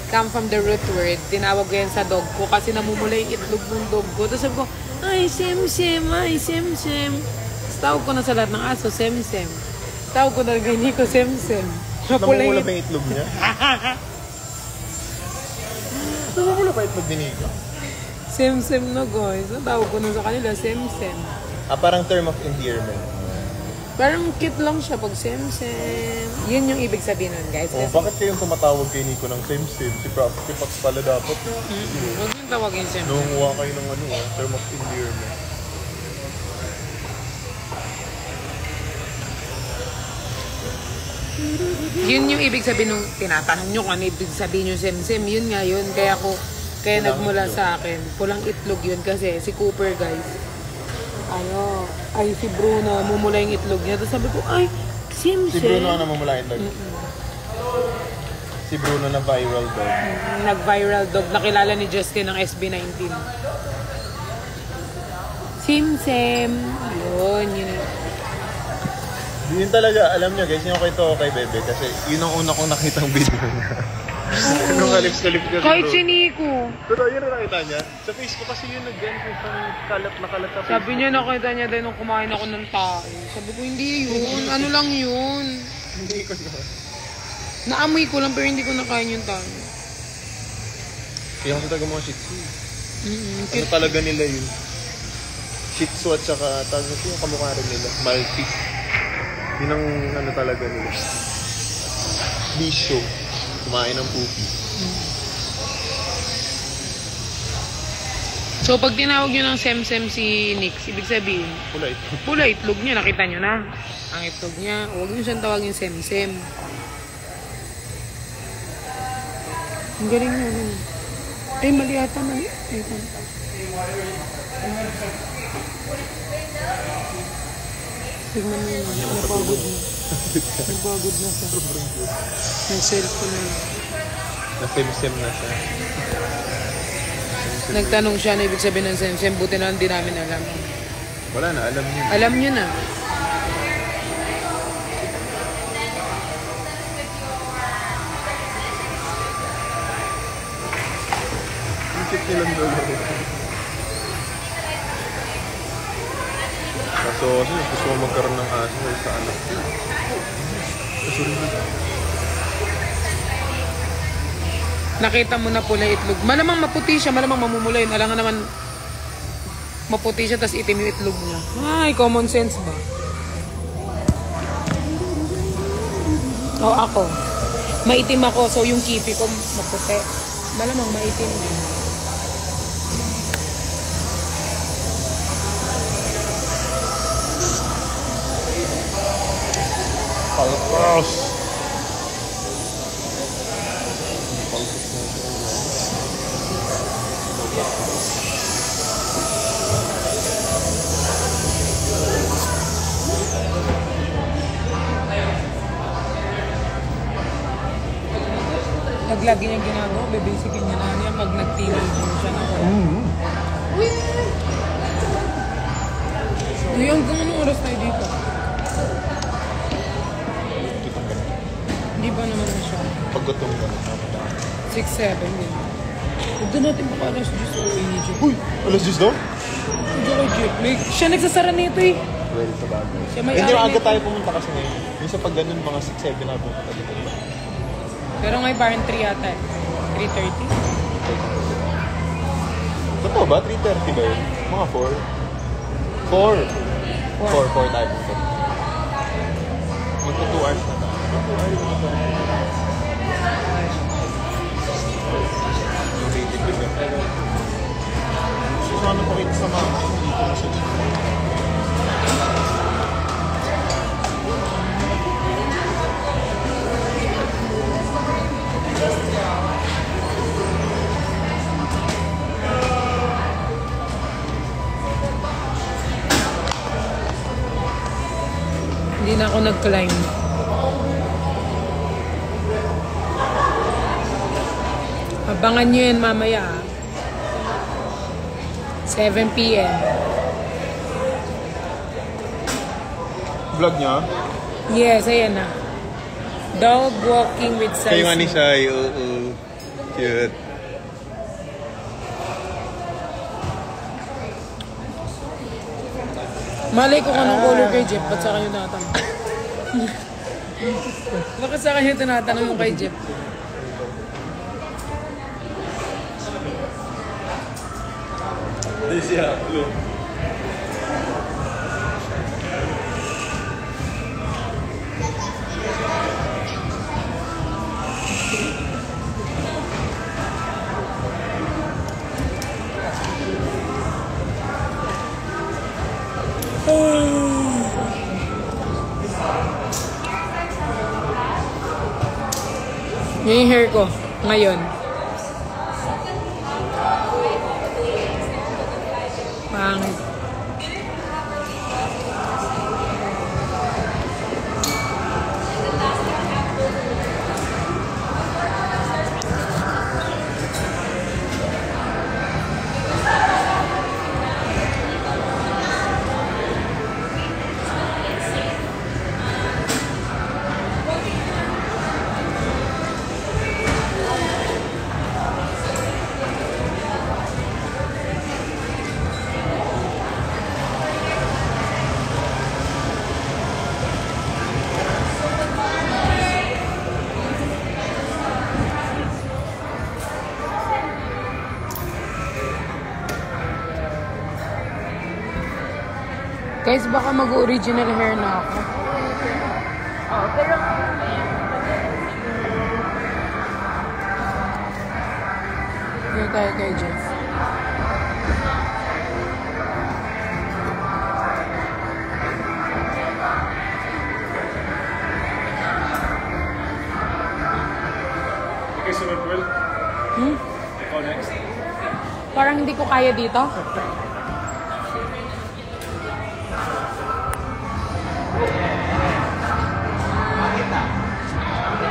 come from the root word. Tinawag ko yan sa dog ko kasi namumula yung itlog ng dog ko. Tapos sabi ko, ay, sem-sem, ay, sem-sem. Tapos tawag ko na sa lahat ng aso, sem-sem. Tawag ko na rin kay Nico, sem-sem. Namumula pa yung itlog niya? Namumula pa yung itlog ni Nico? Sem-sem na, guys. Tawag ko na sa kanila, sem-sem. Parang term of endearment. Parang cute lang siya pag sem-sem. Yun yung ibig sabihin nun, guys. Kasi, Bakit kayong tumatawag kay Nico ng sem-sem? Si Pax pala dapat. huwag yung tawagin sem-sem. Nunguha kayo ng term of endearment. Yun yung ibig sabihin nung tinatanong nyo kung ano ibig sabihin yung sem-sem. Yun nga yun. Kaya nagmula sa akin. Pulang itlog yun kasi si Cooper, guys. Si Bruno, mumula yung itlog niya. Tapos sabi ko, ay, sem-sem. Si Bruno ang namumula itlog. Si Bruno na viral dog. Nag-viral dog. Nakilala ni Justin ng SB19. Sem-sem. Yun. Yun talaga, alam nyo guys, yung kwento ko kay Bebe kasi yun ang una kong nakitang video niya. Nung kalips-kalips niya. Kahit si Nico. Pero yun ang nakita niya. Sa Facebook kasi yun nag-gan kung kalat na kalat sa Facebook. Sabi niya, nakita niya din nung kumain ako ng tae. Sabi ko, hindi yun. Ano lang yun. Hindi ko yun. Naamoy ko lang pero hindi ko nakain yung tae. Kaya kasi taga mga Shih Tzu. Cute. Talaga nila yun. Shih Tzu at saka yung kamukha rin nila. Maltese. Yun ang talaga nila. Bisyo. Kumain ng pupi. So, pag tinawag nyo ng sem-sem si Nix, ibig sabihin, Kulay. pula itlog niya, nakita nyo na. Ang itlog niya, huwag nyo siyang tawagin sem-sem. Ang galing nyo. Ay, mali ata, mali. Ito. Tignan mo yun, napagod na. Napagod na siya. May cellphone na. Na-sem-sem na siya. Nagtanong siya na ibig sabihin ng sem-sem, buti na hindi namin alam. Wala na, alam niyo. Alam niyo na. Ang cute nilang dalawa. Kaso kasi gusto ko magkaroon ng aso sa anak ko. Nakita mo na pula itlog. Malamang maputi siya, malamang mamumula yun. Alam nga naman, maputi siya, tapos itim yung itlog niya. Ay, common sense ba? Ako. Maitim ako, so yung kipi ko maputi. Malamang maitim din. Gross! Pag lagi niyang ginagawa, bebasicin niya na yan pag nag-teenager siya na ko. Yung anong oras tayo dito? Hindi ba naman na siya? Pag gutom ka na. 6-7 din. Huwag doon natin baka alas 10 o ini Jeep. Uy! Alas 10 daw? Huwag ako Jeep. Like, siya nagsasara nito eh. Well, sa bagay. Siya may Hindi, ari aga nito. tayo pumunta kasi ngayon. Yung sa pag ganun, mga 6-7 na pumunta dito. Pero may parang 3 yata eh. 3:30? Totoo ba? 3:30 ba yun? Mga 4? 4 tayo pumunta. Magto 2 hours na tayo. 2 hours na tayo. Yung rated bigla. Pero, so ano pa kita sa mga dito na siya. Hindi na ako nag-climb. Abangan nyo yan mamaya. 7 p.m. Vlog niya? Yes, ayan na. Dog walking with size. Kayo nga ni Shai, oo. Cute. Malay ko kung anong color kay Jeff, ba't sa kanya tinatanong? Bakit sa kanya tinatanong yung kay Jeff? This yeah, blue. Yan yung hair ko ngayon. Pangit. Guys, baka mag-original hair na ako. Oh, pero Here tayo kay Jeff. Okay, sunod, Will. Ikaw next. Parang hindi ko kaya dito.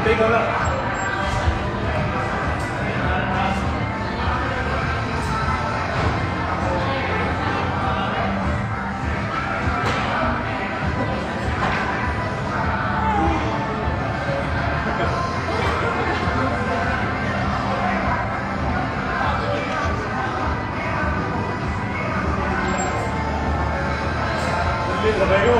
Ikaw lang. Sabay ko.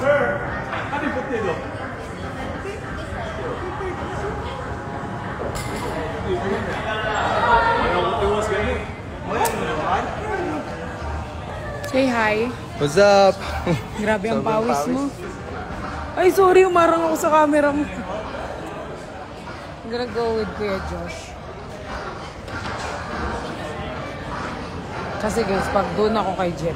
Sir! Say hi. What's up? Grabe ang Sobrang pawis pawis. mo. Ay, sorry. Umarang ako sa camera mo. I'm gonna go with Kuya Josh. Kasi guys, pag doon ako kay Jeff,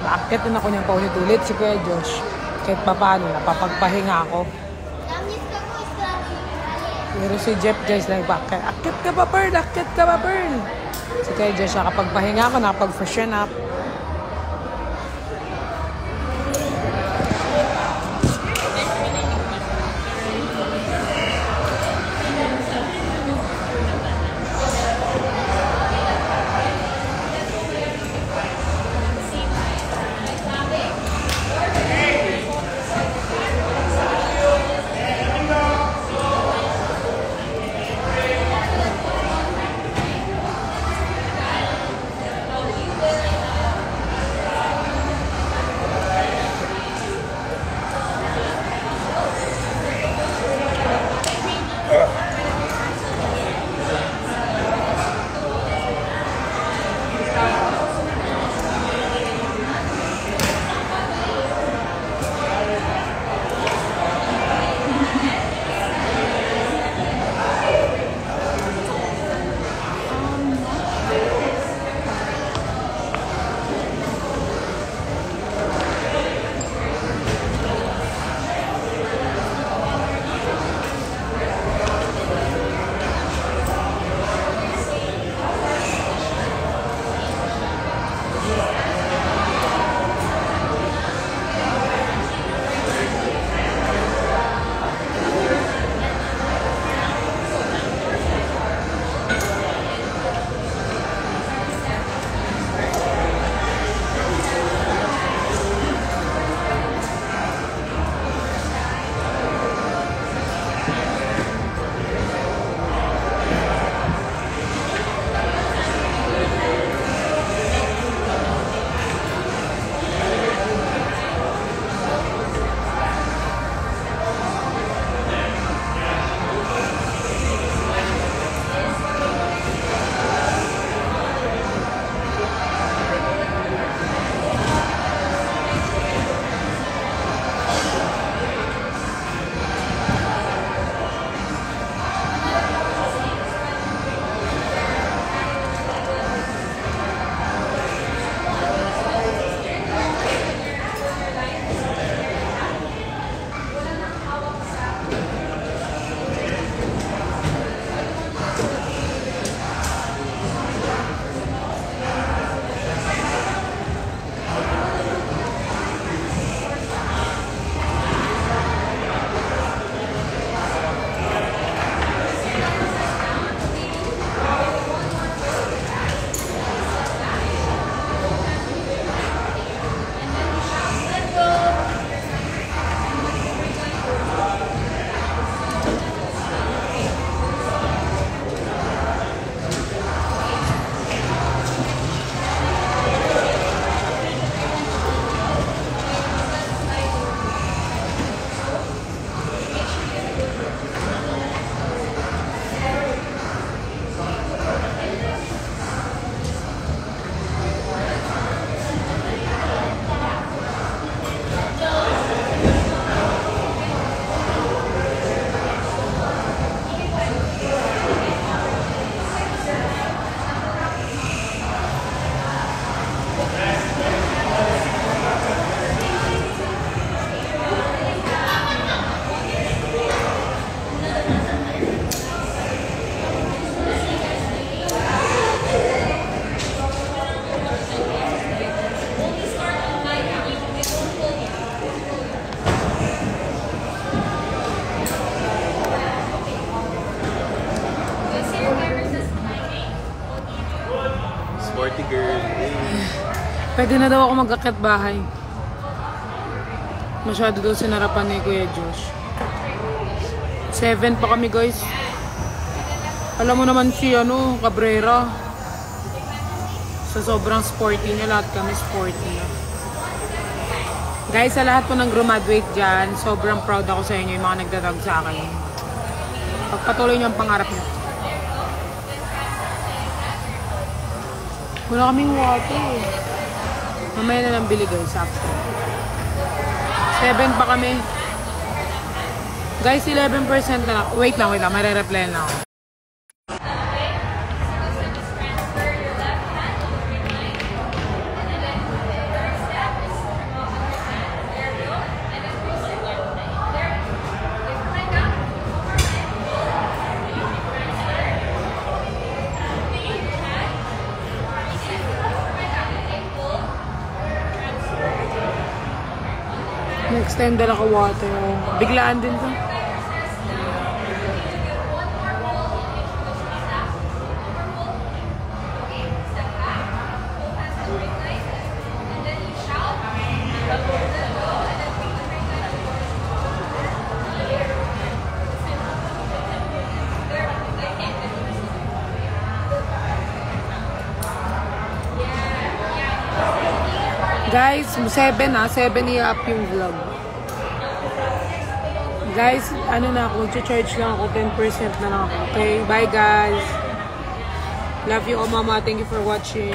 naakit din ako niyang paulit-ulit si Kuya Josh. Kahit pa paano, napapagpahinga ako. Pero si Jeff guys, nagpakit. Akit ka pa, Pearl! Akit ka pa, Pearl! Si Kuya Josh, nakapagpahinga ako, nakapag-freshen up. Sporty girl. Pwede na daw ako mag-akit bahay. Masyado daw sinarapan ni Kuya Josh. 7 pa kami guys. Alam mo naman si Cabrera. Sa sobrang sporty niya, lahat kami sporty na. Guys, sa lahat po ng graduate dyan, sobrang proud ako sa inyo yung mga nagdatag sa akin. Pagpatuloy niyo ang pangarap niyo. Wala kaming water. Mamaya na lang bili guys, after. 7 pa kami. Guys, 11% na lang. Wait lang. May re-reply na ako. Next time, dala ka water. Biglaan din to. Guys, 7 i-up yung vlog. Guys, ano na ako, charge lang ako, 10% na lang ako. Okay, bye guys. Love you all, mama. Thank you for watching.